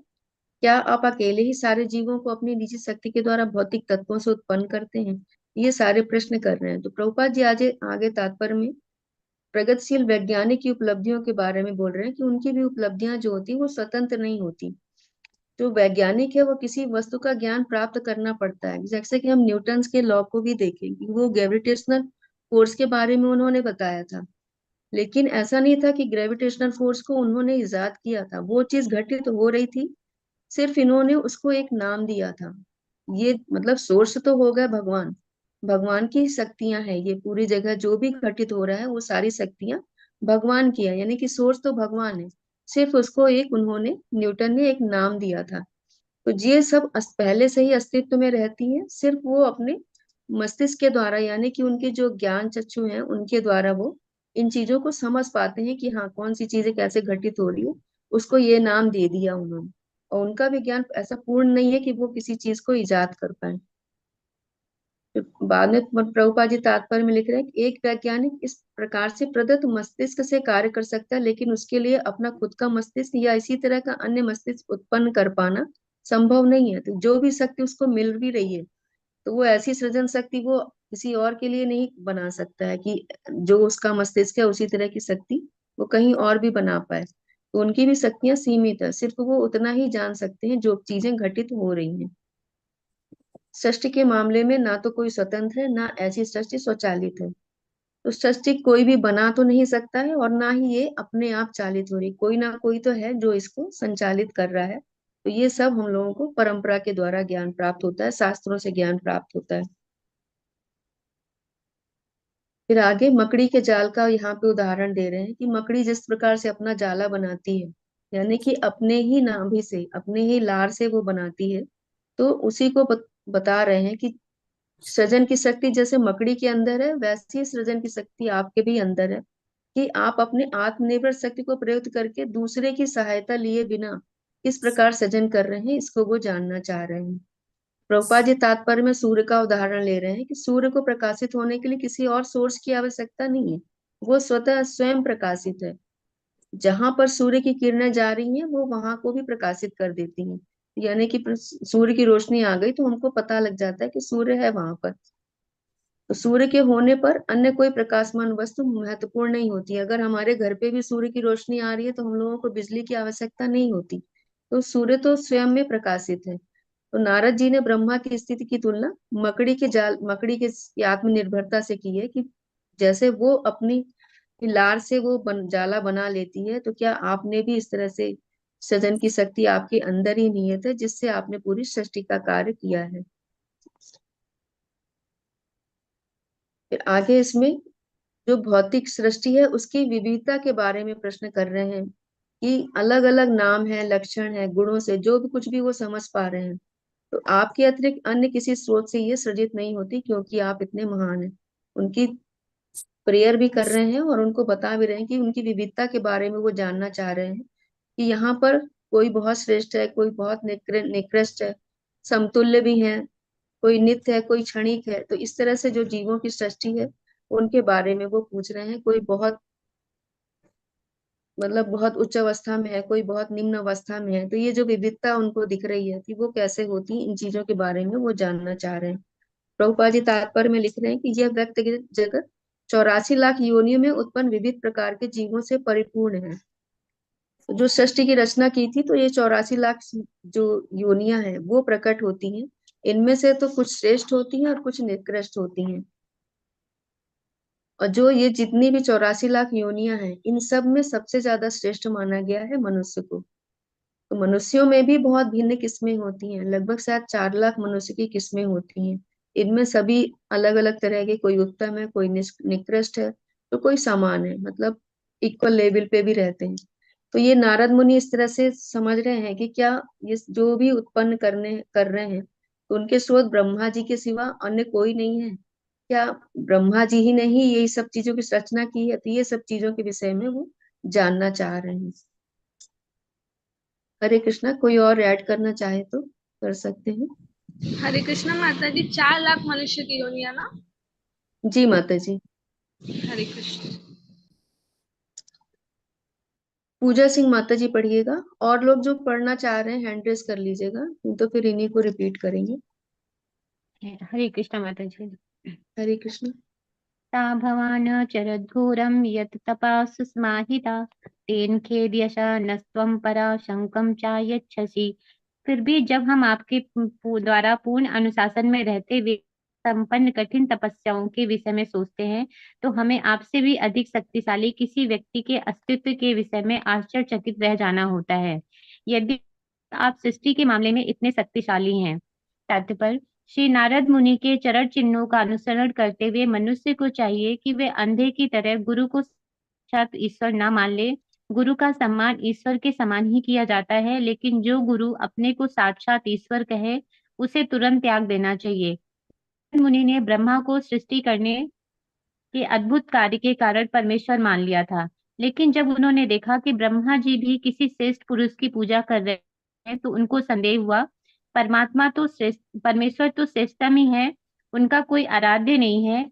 क्या आप अकेले ही सारे जीवों को अपनी निजी शक्ति के द्वारा भौतिक तत्वों से उत्पन्न करते हैं? ये सारे प्रश्न कर रहे हैं। तो प्रभुपाद जी आगे आगे तात्पर्य में प्रगतिशील वैज्ञानिक की उपलब्धियों के बारे में बोल रहे हैं कि उनकी भी उपलब्धियां जो होती वो स्वतंत्र नहीं होती। जो वैज्ञानिक है वो किसी वस्तु का ज्ञान प्राप्त करना पड़ता है। जैसे कि हम न्यूटन के लॉ को भी देखें कि वो ग्रेविटेशनल फोर्स के बारे में उन्होंने बताया था, लेकिन ऐसा नहीं था कि ग्रेविटेशनल फोर्स को उन्होंने इजाद किया था। वो चीज घटित हो रही थी, सिर्फ इन्होंने उसको एक नाम दिया था। ये मतलब सोर्स तो हो गया भगवान, भगवान की शक्तियां हैं। ये पूरी जगह जो भी घटित हो रहा है वो सारी शक्तियां भगवान की है, यानी कि सोर्स तो भगवान है। सिर्फ उसको एक उन्होंने न्यूटन ने एक नाम दिया था। तो ये सब पहले से ही अस्तित्व में रहती हैं, सिर्फ वो अपने मस्तिष्क के द्वारा यानी कि उनके जो ज्ञान चक्षु हैं उनके द्वारा वो इन चीजों को समझ पाते हैं कि हाँ कौन सी चीजें कैसे घटित हो रही है। उसको ये नाम दे दिया उन्होंने, और उनका भी ज्ञान ऐसा पूर्ण नहीं है कि वो किसी चीज को इजाद कर पाए। तो बाद में प्रभुपाद जी तात्पर्य में लिख रहे हैं कि एक वैज्ञानिक इस प्रकार से प्रदत्त मस्तिष्क से कार्य कर सकता है, लेकिन उसके लिए अपना खुद का मस्तिष्क या इसी तरह का अन्य मस्तिष्क उत्पन्न कर पाना संभव नहीं है। तो जो भी शक्ति उसको मिल भी रही है तो वो ऐसी सृजन शक्ति वो किसी और के लिए नहीं बना सकता है कि जो उसका मस्तिष्क है उसी तरह की शक्ति वो कहीं और भी बना पाए। तो उनकी भी शक्तियां सीमित है, सिर्फ वो उतना ही जान सकते हैं जो चीजें घटित हो रही हैं। सृष्टि के मामले में ना तो कोई स्वतंत्र है, ना ऐसी सृष्टि स्वचालित है। तो सृष्टि कोई भी बना तो नहीं सकता है और ना ही ये अपने आप चालित हो रही, कोई ना कोई तो है जो इसको संचालित कर रहा है। तो ये सब हम लोगों को परंपरा के द्वारा ज्ञान प्राप्त होता है, शास्त्रों से ज्ञान प्राप्त होता है। फिर आगे मकड़ी के जाल का यहाँ पे उदाहरण दे रहे हैं कि मकड़ी जिस प्रकार से अपना जाला बनाती है, यानी कि अपने ही नाभि से अपने ही लार से वो बनाती है। तो उसी को बता रहे हैं कि सृजन की शक्ति जैसे मकड़ी के अंदर है वैसी ही सृजन की शक्ति आपके भी अंदर है, कि आप अपने आत्मनिर्भर शक्ति को प्रयुक्त करके दूसरे की सहायता लिए बिना किस प्रकार सृजन कर रहे हैं इसको वो जानना चाह रहे हैं। प्रभुपाद जी तात्पर्य में सूर्य का उदाहरण ले रहे हैं कि सूर्य को प्रकाशित होने के लिए किसी और सोर्स की आवश्यकता नहीं है, वो स्वतः स्वयं प्रकाशित है। जहां पर सूर्य की किरणें जा रही हैं वो वहां को भी प्रकाशित कर देती हैं। यानी कि सूर्य की रोशनी आ गई तो हमको पता लग जाता है कि सूर्य है वहां पर। तो सूर्य के होने पर अन्य कोई प्रकाशमान वस्तु महत्वपूर्ण नहीं होती। अगर हमारे घर पे भी सूर्य की रोशनी आ रही है तो हम लोगों को बिजली की आवश्यकता नहीं होती। तो सूर्य तो स्वयं में प्रकाशित है। तो नारद जी ने ब्रह्मा की स्थिति की तुलना मकड़ी के आत्मनिर्भरता से की है कि जैसे वो अपनी लार से वो जाला बना लेती है, तो क्या आपने भी इस तरह से सृजन की शक्ति आपके अंदर ही निहित है जिससे आपने पूरी सृष्टि का कार्य किया है। फिर आगे इसमें जो भौतिक सृष्टि है उसकी विविधता के बारे में प्रश्न कर रहे हैं कि अलग अलग नाम है, लक्षण है, गुणों से जो भी कुछ भी वो समझ पा रहे हैं। तो आपके अतिरिक्त अन्य किसी स्रोत से ये सृजित नहीं होती क्योंकि आप इतने महान हैं। उनकी प्रेयर भी कर रहे हैं और उनको बता भी रहे हैं कि उनकी विविधता के बारे में वो जानना चाह रहे हैं कि यहाँ पर कोई बहुत श्रेष्ठ है, कोई बहुत निकृष्ट है, समतुल्य भी है, कोई नित्य है, कोई क्षणिक है। तो इस तरह से जो जीवों की सृष्टि है उनके बारे में वो पूछ रहे हैं। कोई बहुत मतलब बहुत उच्च अवस्था में है, कोई बहुत निम्न अवस्था में है, तो ये जो विविधता उनको दिख रही है कि वो कैसे होती है, इन चीजों के बारे में वो जानना चाह रहे हैं। प्रभुपाद जी तात्पर्य में लिख रहे हैं कि यह व्यक्तिगत जगत 84 लाख योनियों में उत्पन्न विविध प्रकार के जीवों से परिपूर्ण है। तो जो सृष्टि की रचना की थी, तो ये 84 लाख जो योनियां हैं वो प्रकट होती हैं। इनमें से तो कुछ श्रेष्ठ होती हैं और कुछ निकृष्ट होती हैं। और जो ये जितनी भी 84 लाख योनियां हैं, इन सब में सबसे ज्यादा श्रेष्ठ माना गया है मनुष्य को। तो मनुष्यों में भी बहुत भिन्न किस्में होती हैं, लगभग शायद 4 लाख मनुष्य की किस्में होती हैं। इनमें सभी अलग अलग तरह के, कोई उत्तम है, कोई निकृष्ट है, तो कोई समान है, मतलब इक्वल लेवल पे भी रहते हैं। तो ये नारद मुनि इस तरह से समझ रहे हैं कि क्या ये जो भी उत्पन्न कर रहे हैं, तो उनके स्रोत ब्रह्मा जी के सिवा अन्य कोई नहीं है। क्या ब्रह्मा जी ही नहीं यही सब चीजों की रचना की है? तो ये सब चीजों के विषय में वो जानना चाह रहे हैं। हरे कृष्णा, कोई और ऐड करना चाहे तो कर सकते हैं। हरे कृष्णा माता जी, 4 लाख मनुष्य की योनिया ना? जी माता जी। हरे कृष्ण। पूजा सिंह माता जी पढ़िएगा, और लोग जो पढ़ना चाह रहे हैं हैंड रेस कर लीजिएगा, नहीं तो फिर इन्हीं को रिपीट करेंगे। हरे कृष्ण माता जी। हरे कृष्ण। ता भवान चरद्घोरं यत् तपासु समाहिता तेन खेद्यशा नस्त्वं परा शंकं चायच्छसि। फिर भी जब हम आपके द्वारा पूर्ण अनुशासन में रहते हुए संपन्न कठिन तपस्याओं के विषय में सोचते हैं, तो हमें आपसे भी अधिक शक्तिशाली किसी व्यक्ति के अस्तित्व के विषय में आश्चर्यचकित रह जाना होता है, यदि आप सृष्टि के मामले में इतने शक्तिशाली हैं। तात्पर्य: श्री नारद मुनि के चरण चिन्हों का अनुसरण करते हुए मनुष्य को चाहिए कि वे अंधे की तरह गुरु को साक्षात ईश्वर न मान ले। गुरु का सम्मान ईश्वर के समान ही किया जाता है, लेकिन जो गुरु अपने को साक्षात ईश्वर कहे, उसे तुरंत त्याग देना चाहिए। नारद मुनि ने ब्रह्मा को सृष्टि करने के अद्भुत कार्य के कारण परमेश्वर मान लिया था, लेकिन जब उन्होंने देखा कि ब्रह्मा जी भी किसी श्रेष्ठ पुरुष की पूजा कर रहे हैं, तो उनको संदेह हुआ। परमेश्वर तो श्रेष्ठतम ही है, उनका कोई आराध्य नहीं है।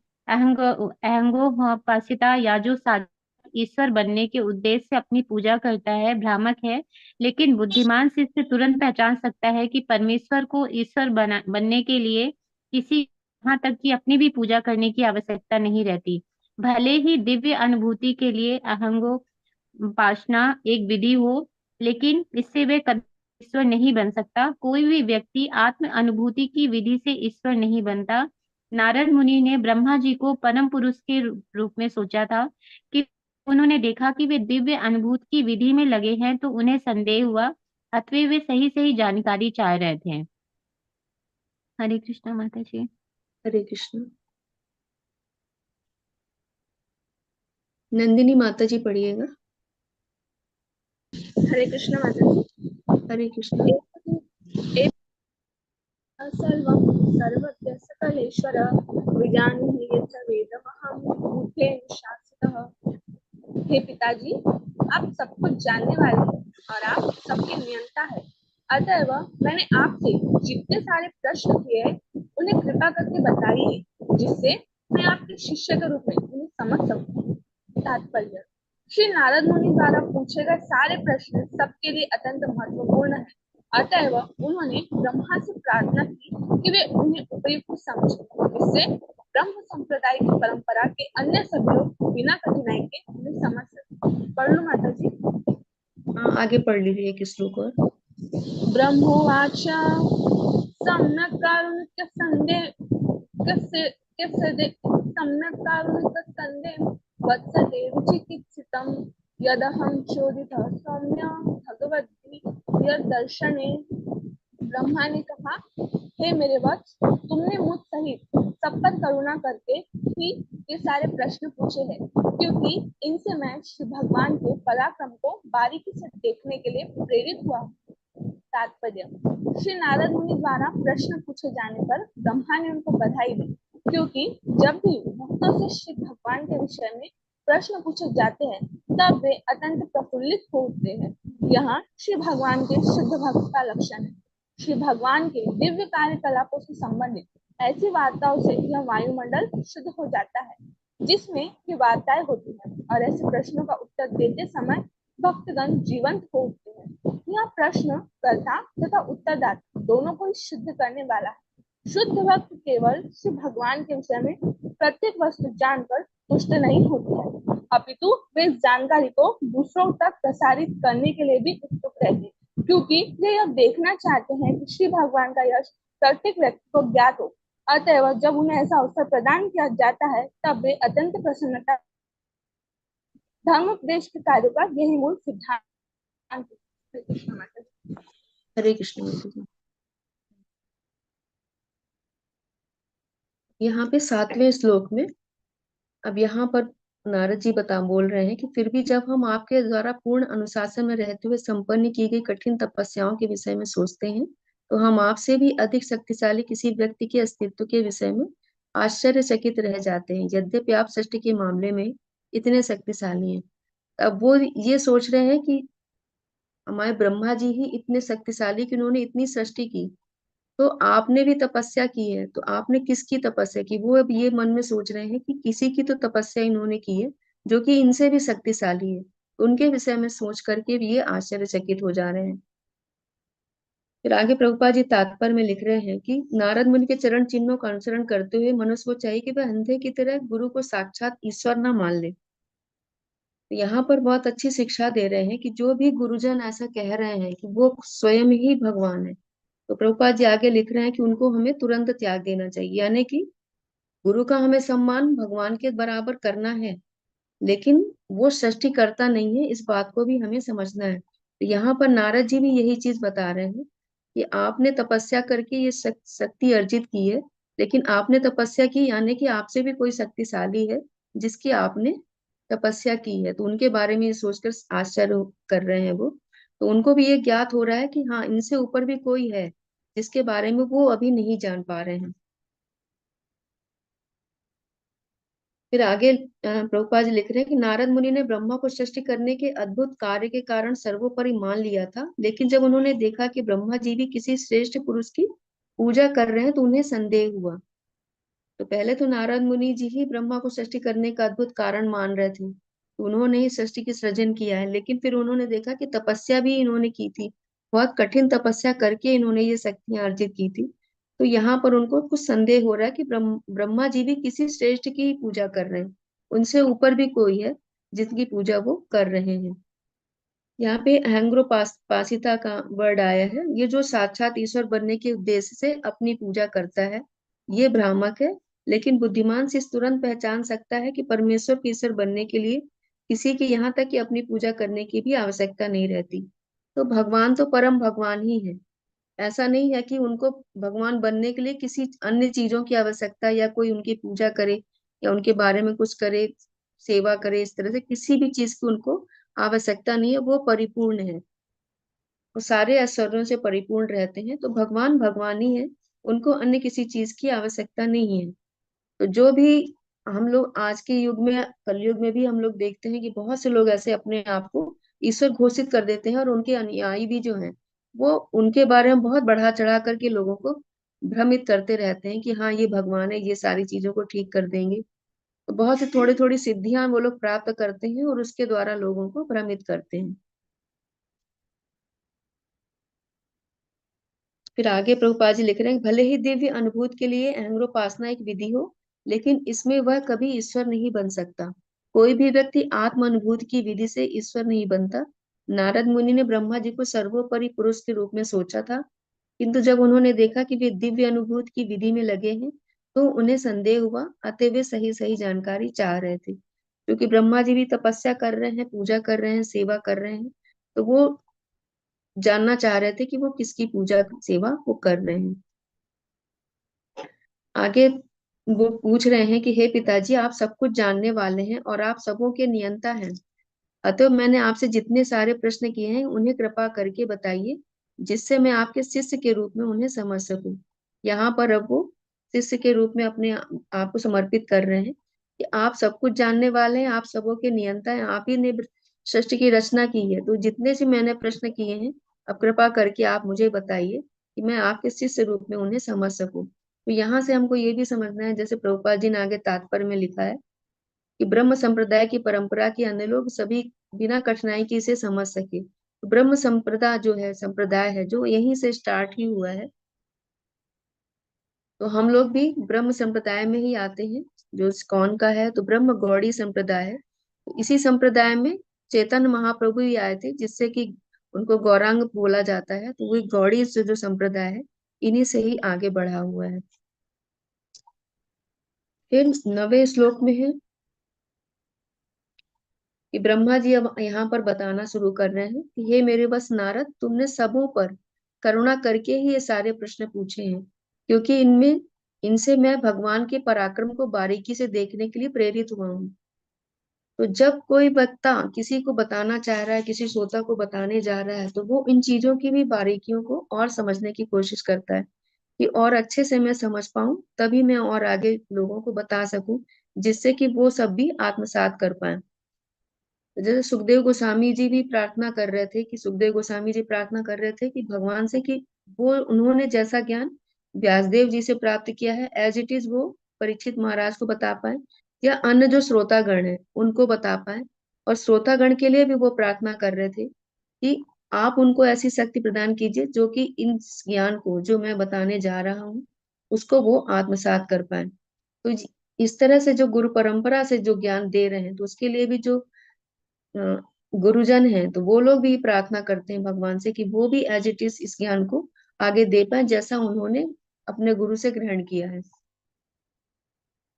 अहंगोपासिता या जो साक्षात ईश्वर बनने के उद्देश्य से अपनी पूजा करता है, भ्रामक है। लेकिन बुद्धिमान शिष्य तुरंत पहचान सकता है कि परमेश्वर को ईश्वर बनने के लिए किसी, यहाँ तक कि अपनी भी पूजा करने की आवश्यकता नहीं रहती। भले ही दिव्य अनुभूति के लिए अहंगोपासना एक विधि हो, लेकिन इससे वे कभी ईश्वर नहीं बन सकता। कोई भी व्यक्ति आत्म अनुभूति की विधि से ईश्वर नहीं बनता। नारद मुनि ने ब्रह्मा जी को परम पुरुष के रूप में सोचा था कि उन्होंने देखा कि वे दिव्य अनुभूति की विधि में लगे हैं, तो उन्हें संदेह हुआ। अतः वे सही सही जानकारी चाह रहे थे। हरे कृष्णा माता जी। हरे कृष्ण। नंदिनी माता जी पढ़िएगा। हरे कृष्ण माता जी। हरे कृष्ण। सर्वं सर्वज्ञ सकलेश्वर विजानीहि यच्च वेदमहं भूतेन शासितः। हे पिताजी, आप सब कुछ जानने वाले हैं और आप सबके नियंता है। अतएव मैंने आपसे जितने सारे प्रश्न किए हैं, उन्हें कृपा करके बताइए, जिससे मैं आपके शिष्य के रूप में उन्हें समझ सकूं। तात्पर्य: श्री नारद मुनि द्वारा पूछे गए सारे प्रश्न सबके लिए अत्यंत महत्वपूर्ण है। अतएव उन्होंने ब्रह्मा से प्रार्थना की कि वे उन्हें उपयुक्त समझे, जिससे ब्रह्म संप्रदाय की परंपरा के अन्य सभी लोग बिना कठिनाई के उन्हें समझ सके। पढ़ लो माता जी। हाँ, आगे पढ़ लीजिए एक श्लोक और। ब्रह्मोवाच सम्यक् कारुणिकसंदेह वत्सते विचिकित्सितं यदहं चोदितः सौम्य भगवद्गीतादर्शने। ब्रह्मा ने कहा, हे मेरे वत्स, तुमने मुझ सहित सब पर करुणा करके ही ये सारे प्रश्न पूछे हैं, क्योंकि इनसे मैं श्री भगवान के पराक्रम को बारीकी से देखने के लिए प्रेरित हुआ। तात्पर्य: श्री नारद मुनि द्वारा प्रश्न पूछे जाने पर ब्रह्मा ने उनको बधाई दी, क्योंकि जब भी भक्तों से श्री भगवान के विषय में प्रश्न पूछे जाते हैं, तब वे अत्यंत प्रफुल्लित हो उठते हैं। यहाँ श्री भगवान के शुद्ध भक्त का लक्षण है। श्री भगवान के दिव्य कार्यकलापों से संबंधित ऐसी वार्ताओं से यह वायुमंडल शुद्ध हो जाता है, जिसमें ये वार्ताएं होती हैं, और ऐसे प्रश्नों का उत्तर देते समय भक्तगण जीवंत हो उठते हैं। यह प्रश्न कर्ता तथा उत्तरदाता दोनों को सिद्ध करने वाला है। शुद्ध भक्त केवल श्री भगवान के विषय में प्रत्येक वस्तु जानकर तुष्ट नहीं होते हैं, अपितु वे इस जानकारी को दूसरों तक प्रसारित करने के लिए भी उत्सुक रहते हैं, क्योंकि वे यह देखना चाहते हैं कि श्री भगवान का यश प्रत्येक व्यक्ति को ज्ञात हो। अतएव जब उन्हें ऐसा अवसर प्रदान किया जाता है तब वे अत्यंत प्रसन्नता। धर्मोपदेश के कार्य का यही मूल सिद्धांत है। हरे कृष्ण माता जी। यहाँ पे 7वें श्लोक में अब यहाँ पर नारद जी बोल रहे हैं कि फिर भी जब हम आपके द्वारा पूर्ण अनुशासन में रहते हुए संपन्न की गई कठिन तपस्याओं के विषय में सोचते हैं, तो हम आपसे भी अधिक शक्तिशाली किसी व्यक्ति के अस्तित्व के विषय में आश्चर्यचकित रह जाते हैं, यद्यपि आप सृष्टि के मामले में इतने शक्तिशाली हैं। अब वो ये सोच रहे हैं कि हमारे ब्रह्मा जी ही इतने शक्तिशाली कि उन्होंने इतनी सृष्टि की, तो आपने भी तपस्या की है, तो आपने किसकी तपस्या की? वो अब ये मन में सोच रहे हैं कि किसी की तो तपस्या इन्होंने की है जो कि इनसे भी शक्तिशाली है। उनके विषय में सोच करके भी ये आश्चर्यचकित हो जा रहे हैं। फिर आगे प्रभुपाद जी तात्पर्य में लिख रहे हैं कि नारद मुनि के चरण चिन्हों का अनुसरण करते हुए मनुष्य को चाहिए कि वह अंधे की तरह गुरु को साक्षात ईश्वर न मान ले। तो यहाँ पर बहुत अच्छी शिक्षा दे रहे हैं कि जो भी गुरुजन ऐसा कह रहे हैं कि वो स्वयं ही भगवान है, तो प्रभुपाद जी आगे लिख रहे हैं कि उनको हमें तुरंत त्याग देना चाहिए, यानी कि गुरु का हमें सम्मान भगवान के बराबर करना है, लेकिन वो सृष्टिकर्ता नहीं है, इस बात को भी हमें समझना है। तो यहाँ पर नारद जी भी यही चीज बता रहे हैं कि आपने तपस्या करके ये शक्ति अर्जित की है, लेकिन आपने तपस्या की यानी कि आपसे भी कोई शक्तिशाली है जिसकी आपने तपस्या की है, तो उनके बारे में ये सोचकर आश्चर्य कर रहे हैं वो। तो उनको भी ये ज्ञात हो रहा है कि हाँ, इनसे ऊपर भी कोई है जिसके बारे में वो अभी नहीं जान पा रहे हैं। फिर आगे प्रभुपाद जी लिख रहे हैं कि नारद मुनि ने ब्रह्मा को सृष्टि करने के अद्भुत कार्य के कारण सर्वोपरि मान लिया था, लेकिन जब उन्होंने देखा कि ब्रह्मा जी भी किसी श्रेष्ठ पुरुष की पूजा कर रहे हैं तो उन्हें संदेह हुआ। तो पहले तो नारद मुनि जी ही ब्रह्मा को सृष्टि करने का अद्भुत कारण मान रहे थे, तो उन्होंने ही सृष्टि की सृजन किया है, लेकिन फिर उन्होंने देखा कि तपस्या भी इन्होंने की थी, बहुत कठिन तपस्या करके इन्होंने ये शक्तियां अर्जित की थी। तो यहाँ पर उनको कुछ संदेह हो रहा है कि ब्रह्मा जी भी किसी श्रेष्ठ की ही पूजा कर रहे हैं, उनसे ऊपर भी कोई है जिसकी पूजा वो कर रहे हैं। यहाँ पे पासिता का वर्ड आया है, ये जो साक्षात ईश्वर बनने के उद्देश्य से अपनी पूजा करता है ये भ्रामक है, लेकिन बुद्धिमान से तुरंत पहचान सकता है कि परमेश्वर के ईश्वर बनने के लिए किसी की यहाँ तक कि अपनी पूजा करने की भी आवश्यकता नहीं रहती। तो भगवान तो परम भगवान ही है, ऐसा नहीं है कि उनको भगवान बनने के लिए किसी अन्य चीजों की आवश्यकता या कोई उनकी पूजा करे या उनके बारे में कुछ करे, सेवा करे, इस तरह से किसी भी चीज की उनको आवश्यकता नहीं है। वो परिपूर्ण है, वो सारे ऐश्वर्यों से परिपूर्ण रहते हैं, तो भगवान भगवान ही है, उनको अन्य किसी चीज की आवश्यकता नहीं है। तो जो भी हम लोग आज के युग में, कलयुग में भी हम लोग देखते हैं कि बहुत से लोग ऐसे अपने आप को ईश्वर घोषित कर देते हैं, और उनके अनुयायी भी जो हैं वो उनके बारे में बहुत बढ़ा चढ़ा करके लोगों को भ्रमित करते रहते हैं कि हाँ ये भगवान है, ये सारी चीजों को ठीक कर देंगे। तो बहुत से थोड़ी थोड़ी सिद्धियां वो लोग प्राप्त करते हैं और उसके द्वारा लोगों को भ्रमित करते हैं। फिर आगे प्रभुपाद जी लिख रहे हैं, भले ही दिव्य अनुभूति के लिए अहंग्रोपासना एक विधि हो, लेकिन इसमें वह कभी ईश्वर नहीं बन सकता। कोई भी व्यक्ति आत्म अनुभूति की विधि से ईश्वर नहीं बनता। नारद मुनि ने ब्रह्मा जी को सर्वोपरि पुरुष के रूप में सोचा था, किंतु जब उन्होंने देखा कि वे दिव्य अनुभूति की विधि में लगे हैं तो उन्हें संदेह हुआ, अतः वे सही सही जानकारी चाह रहे थे। क्योंकि ब्रह्मा जी भी तपस्या कर रहे हैं, पूजा कर रहे हैं, सेवा कर रहे हैं, तो वो जानना चाह रहे थे कि वो किसकी पूजा सेवा वो कर रहे हैं। आगे वो पूछ रहे हैं कि हे पिताजी, आप सब कुछ जानने वाले हैं और आप सबों के नियंता हैं, अतः मैंने आपसे जितने सारे प्रश्न किए हैं उन्हें कृपा करके बताइए, जिससे मैं आपके शिष्य के रूप में उन्हें समझ सकूं। यहाँ पर अब वो शिष्य के रूप में अपने आप को समर्पित कर रहे हैं कि आप सब कुछ जानने वाले हैं, आप सबों के नियंता हैं, आप ही ने सृष्टि की रचना की है, तो जितने से मैंने प्रश्न किए हैं अब कृपा करके आप मुझे बताइए कि मैं आपके शिष्य रूप में उन्हें समझ सकूं। तो यहाँ से हमको ये भी समझना है, जैसे प्रभुपाद जी ने आगे तात्पर्य में लिखा है कि ब्रह्म संप्रदाय की परंपरा के अन्य लोग सभी बिना कठिनाई के इसे समझ सके। तो ब्रह्म संप्रदाय जो है, संप्रदाय है जो यहीं से स्टार्ट ही हुआ है। तो हम लोग भी ब्रह्म संप्रदाय में ही आते हैं, जो इस्कॉन का है तो ब्रह्म गौड़ी संप्रदाय है। तो इसी संप्रदाय में चैतन्य महाप्रभु ही आए थे, जिससे कि उनको गौरांग बोला जाता है। तो वही गौड़ी से जो संप्रदाय है, इन्हीं से ही आगे बढ़ा हुआ है। फिर 9वें श्लोक में है कि ब्रह्मा जी अब यहाँ पर बताना शुरू कर रहे हैं कि हे मेरे बस नारद, तुमने सबों पर करुणा करके ही ये सारे प्रश्न पूछे हैं, क्योंकि इनसे मैं भगवान के पराक्रम को बारीकी से देखने के लिए प्रेरित हुआ हूँ। तो जब कोई वक्ता किसी को बताना चाह रहा है, किसी श्रोता को बताने जा रहा है, तो वो इन चीजों की भी बारीकियों को और समझने की कोशिश करता है कि और अच्छे से मैं समझ पाऊं, तभी मैं और आगे लोगों को बता सकूं, जिससे कि वो सब भी आत्मसात कर पाए। जैसे सुखदेव गोस्वामी जी भी प्रार्थना कर रहे थे, कि सुखदेव गोस्वामी जी प्रार्थना कर रहे थे कि भगवान से कि वो उन्होंने जैसा ज्ञान व्यासदेव जी से प्राप्त किया है, एज इट इज वो परीक्षित महाराज को बता पाए, या अन्य जो श्रोतागण है उनको बता पाए। और श्रोतागण के लिए भी वो प्रार्थना कर रहे थे कि आप उनको ऐसी शक्ति प्रदान कीजिए जो कि इन ज्ञान को जो मैं बताने जा रहा हूँ उसको वो आत्मसात कर पाए। तो इस तरह से जो गुरु परंपरा से जो ज्ञान दे रहे हैं, तो उसके लिए भी जो अ, गुरुजन हैं, तो वो लोग भी प्रार्थना करते हैं भगवान से कि वो भी एज इट इज इस ज्ञान को आगे दे पाए, जैसा उन्होंने अपने गुरु से ग्रहण किया है।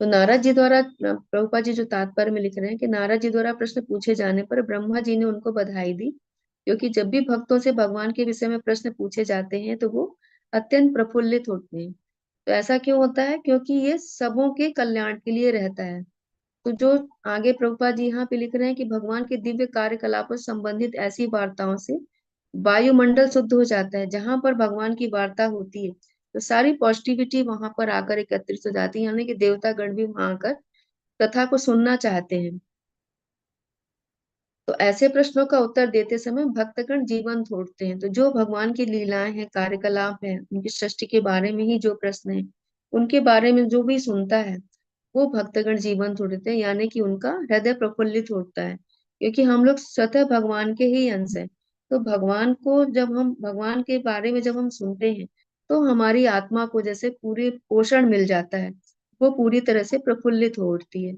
तो नारद जी द्वारा प्रभुपाद जी जो तात्पर्य में लिख रहे हैं कि नारद जी द्वारा प्रश्न पूछे जाने पर ब्रह्मा जी ने उनको बधाई दी, क्योंकि जब भी भक्तों से भगवान के विषय में प्रश्न पूछे जाते हैं तो वो अत्यंत प्रफुल्लित होते हैं। तो ऐसा क्यों होता है? क्योंकि ये सबों के कल्याण के लिए रहता है। तो जो आगे प्रभुपाद जी यहाँ पे लिख रहे हैं कि भगवान के दिव्य कार्यकलापों से संबंधित ऐसी वार्ताओं से वायुमंडल शुद्ध हो जाता है। जहां पर भगवान की वार्ता होती है तो सारी पॉजिटिविटी वहां पर आकर एकत्रित हो जाती है, यानी कि देवता गण भी वहां आकर कथा को सुनना चाहते हैं। तो ऐसे प्रश्नों का उत्तर देते समय भक्तगण जीवन छोड़ते हैं। तो जो भगवान की लीलाएं हैं, कार्यकलाप है, उनकी सृष्टि के बारे में ही जो प्रश्न है, उनके बारे में जो भी सुनता है, वो भक्तगण जीवन छोड़ते हैं, यानी कि उनका हृदय प्रफुल्लित होता है, क्योंकि हम लोग स्वतः भगवान के ही अंश हैं। तो भगवान को जब हम भगवान के बारे में जब हम सुनते हैं, तो हमारी आत्मा को जैसे पूरे पोषण मिल जाता है, वो पूरी तरह से प्रफुल्लित हो उठती है।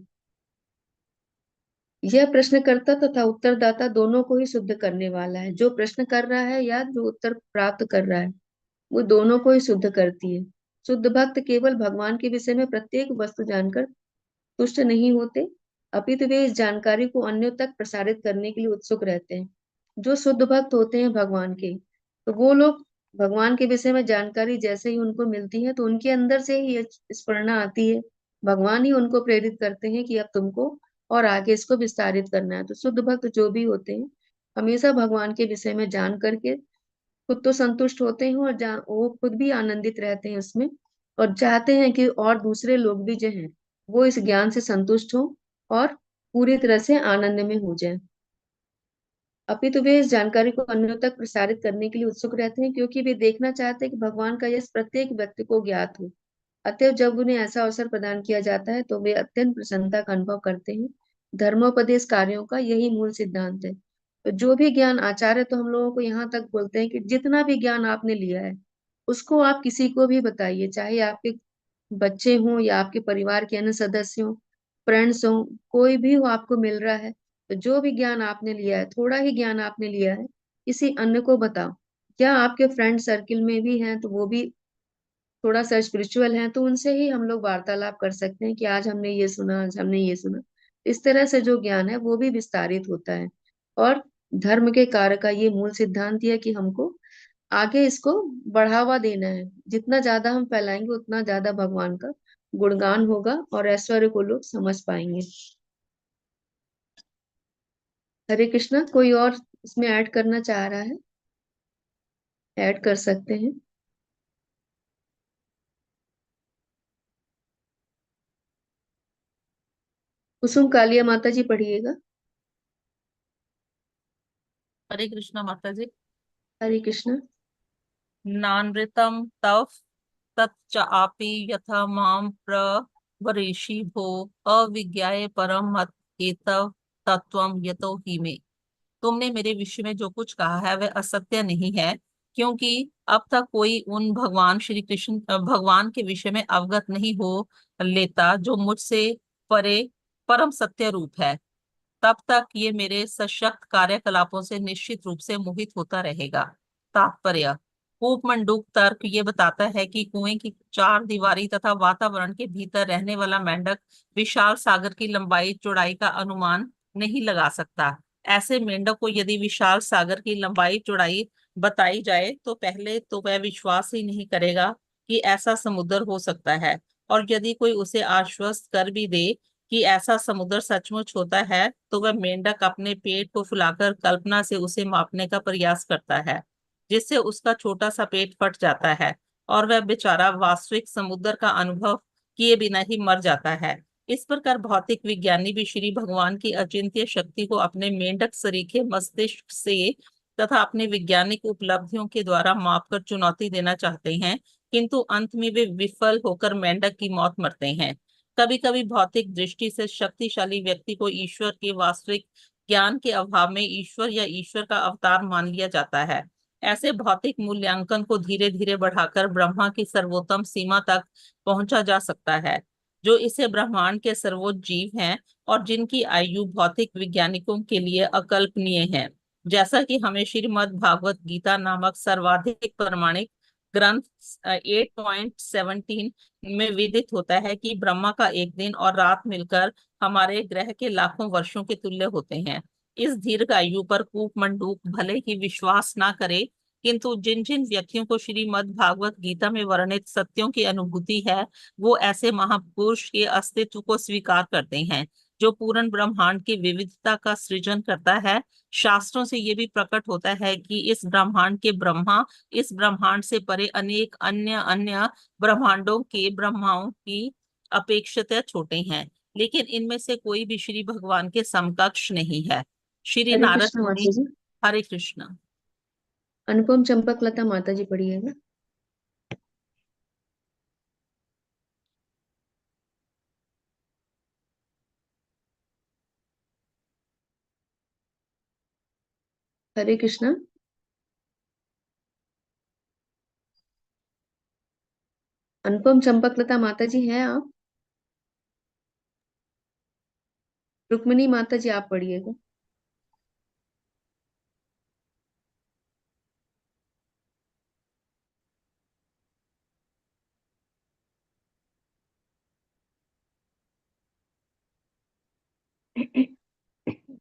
यह प्रश्नकर्ता तथा उत्तरदाता दोनों को ही शुद्ध करने वाला है। जो प्रश्न कर रहा है या जो उत्तर प्राप्त कर रहा है, वो दोनों को ही शुद्ध करती है। शुद्ध भक्त केवल भगवान के विषय में प्रत्येक वस्तु जानकर तुष्ट नहीं होते, अपितु वे इस जानकारी को अन्यों तक प्रसारित करने के लिए उत्सुक रहते हैं। जो शुद्ध भक्त होते हैं भगवान के, तो वो लोग भगवान के विषय में जानकारी जैसे ही उनको मिलती है, तो उनके अंदर से ही ये स्फुरणा आती है। भगवान ही उनको प्रेरित करते हैं कि अब तुमको और आगे इसको विस्तारित करना है। तो शुद्ध भक्त जो भी होते हैं, हमेशा भगवान के विषय में जान करके खुद तो संतुष्ट होते हैं, और वो खुद भी आनंदित रहते हैं उसमें, और चाहते हैं कि और दूसरे लोग भी जो हैं वो इस ज्ञान से संतुष्ट हो और पूरी तरह से आनंद में हो जाए। अपितु वे इस जानकारी को अन्यों तक प्रसारित करने के लिए उत्सुक रहते हैं, क्योंकि वे देखना चाहते हैं कि भगवान का यश प्रत्येक व्यक्ति को ज्ञात हो। अतएव जब उन्हें ऐसा अवसर प्रदान किया जाता है तो वे अत्यंत प्रसन्नता का अनुभव करते हैं। धर्मोपदेश कार्यों का यही मूल सिद्धांत है। तो जो भी ज्ञान आचार्य तो हम लोगों को यहाँ तक बोलते हैं कि जितना भी ज्ञान आपने लिया है उसको आप किसी को भी बताइए, चाहे आपके बच्चे हों या आपके परिवार के अन्य सदस्य हों, फ्रेंड्स हों, कोई भी हो आपको मिल रहा है, तो जो भी ज्ञान आपने लिया है, थोड़ा ही ज्ञान आपने लिया है, किसी अन्य को बताओ। क्या आपके फ्रेंड सर्किल में भी हैं तो वो भी थोड़ा सा स्पिरिचुअल हैं, तो उनसे ही हम लोग वार्तालाप कर सकते हैं कि आज हमने ये सुना, आज हमने ये सुना। इस तरह से जो ज्ञान है वो भी विस्तारित होता है। और धर्म के कार्य का ये मूल सिद्धांत है कि हमको आगे इसको बढ़ावा देना है। जितना ज्यादा हम फैलाएंगे उतना ज्यादा भगवान का गुणगान होगा और ऐश्वर्य को लोग समझ पाएंगे। हरे कृष्णा। कोई और इसमें ऐड करना चाह रहा है? ऐड कर सकते हैं। कुसुम कालिया माता जी पढ़िएगा। हरे कृष्णा माता जी। हरे कृष्णा। नानृतं तव तच्च आपि यथा मां वरिषि भो अविज्ञाय परम मत एतव तत्वम यतो हि मे। तुमने मेरे विषय में जो कुछ कहा है वह असत्य नहीं है, क्योंकि अब तक कोई उन भगवान श्री कृष्ण भगवान के विषय में अवगत नहीं हो लेता जो मुझसे परे परम सत्य रूप है। तब तक ये मेरे सशक्त कार्यकलापों से निश्चित रूप से मोहित होता रहेगा। तात्पर्य। कूपमंडूक तर्क ये बताता है कि कुएं की चार दीवारी तथा वातावरण के भीतर रहने वाला मेंढक विशाल सागर की लंबाई चौड़ाई का अनुमान नहीं लगा सकता। ऐसे मेंढक को यदि विशाल सागर की लंबाई चौड़ाई बताई जाए तो पहले तो वह विश्वास ही नहीं करेगा कि ऐसा समुद्र हो सकता है, और यदि कोई उसे आश्वस्त कर भी दे कि ऐसा समुद्र सचमुच होता है तो वह मेंढक अपने पेट को फुलाकर कल्पना से उसे मापने का प्रयास करता है, जिससे उसका छोटा सा पेट फट जाता है और वह बेचारा वास्तविक समुद्र का अनुभव किए बिना ही मर जाता है। इस प्रकार भौतिक विज्ञानी भी श्री भगवान की अचिंत्य शक्ति को अपने मेंढक सरीखे मस्तिष्क से तथा अपने वैज्ञानिक उपलब्धियों के द्वारा मापकर चुनौती देना चाहते हैं, किंतु अंत में वे विफल होकर मेंढक की मौत मरते हैं। कभी कभी भौतिक दृष्टि से शक्तिशाली व्यक्ति को ईश्वर के वास्तविक ज्ञान के अभाव में ईश्वर या ईश्वर का अवतार मान लिया जाता है। ऐसे भौतिक मूल्यांकन को धीरे धीरे बढ़ाकर ब्रह्मा की सर्वोत्तम सीमा तक पहुंचा जा सकता है, जो इसे ब्रह्मांड के सर्वोच्च जीव हैं और जिनकी आयु भौतिक वैज्ञानिकों के लिए अकल्पनीय है। जैसा कि हमें श्रीमद् भागवत गीता नामक सर्वाधिक प्रमाणिक ग्रंथ 8.17 में विदित होता है कि ब्रह्मा का एक दिन और रात मिलकर हमारे ग्रह के लाखों वर्षों के तुल्य होते हैं। इस दीर्घ आयु पर कूपमंडूक भले ही विश्वास ना करे, किंतु जिन जिन व्यक्तियों को श्रीमद् भागवत गीता में वर्णित सत्यों की अनुभूति है, वो ऐसे महापुरुष के अस्तित्व को स्वीकार करते हैं जो पूर्ण ब्रह्मांड की विविधता का सृजन करता है। शास्त्रों से ये भी प्रकट होता है कि इस ब्रह्मांड के ब्रह्मा इस ब्रह्मांड से परे अनेक अन्य अन्य ब्रह्मांडों के ब्रह्माओं की अपेक्षाकृत छोटे हैं, लेकिन इनमें से कोई भी श्री भगवान के समकक्ष नहीं है। श्री हरे नारद कृष्ण मुनि। माता जी। हरे कृष्ण। अनुपम चंपकलता माता जी पढ़िएगा। हरे कृष्ण। अनुपम चंपकलता माता जी हैं आप? रुक्मिणी माता जी आप पढ़िएगा।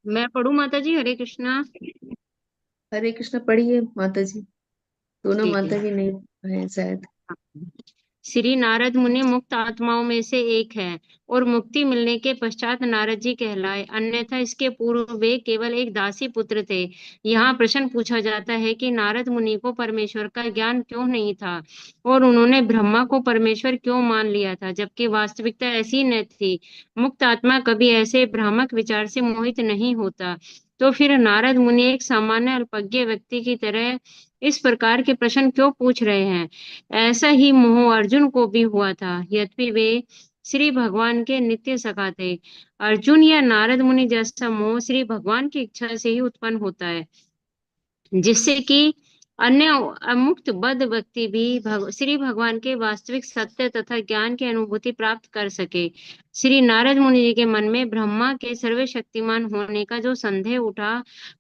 मैं पढ़ूं माता जी? हरे कृष्णा। हरे कृष्ण पढ़िए माता जी। दोनों जी जी। माता जी नहीं है शायद। श्री नारद मुनि मुक्त आत्माओं में से एक है और मुक्ति मिलने के पश्चात नारद जी कहलाए, अन्यथा इसके पूर्व वे केवल एक दासी पुत्र थे। यहाँ प्रश्न पूछा जाता है कि नारद मुनि को परमेश्वर का ज्ञान क्यों नहीं था और उन्होंने ब्रह्मा को परमेश्वर क्यों मान लिया था, जबकि वास्तविकता ऐसी न थी। मुक्त आत्मा कभी ऐसे भ्रामक विचार से मोहित नहीं होता, तो फिर नारद मुनि एक सामान्य अल्पज्ञ व्यक्ति की तरह इस प्रकार के प्रश्न क्यों पूछ रहे हैं? ऐसा ही मोह अर्जुन को भी हुआ था, यद्यपि वे श्री भगवान के नित्य सखा थे। अर्जुन या नारद मुनि जैसा मोह श्री भगवान की इच्छा से ही उत्पन्न होता है, जिससे कि अन्य अमुक्त बद्ध व्यक्ति भी श्री भगवान के वास्तविक सत्य तथा ज्ञान की अनुभूति प्राप्त कर सके। श्री नारद मुनि जी के मन में ब्रह्मा के सर्वशक्तिमान होने का जो संदेह उठा,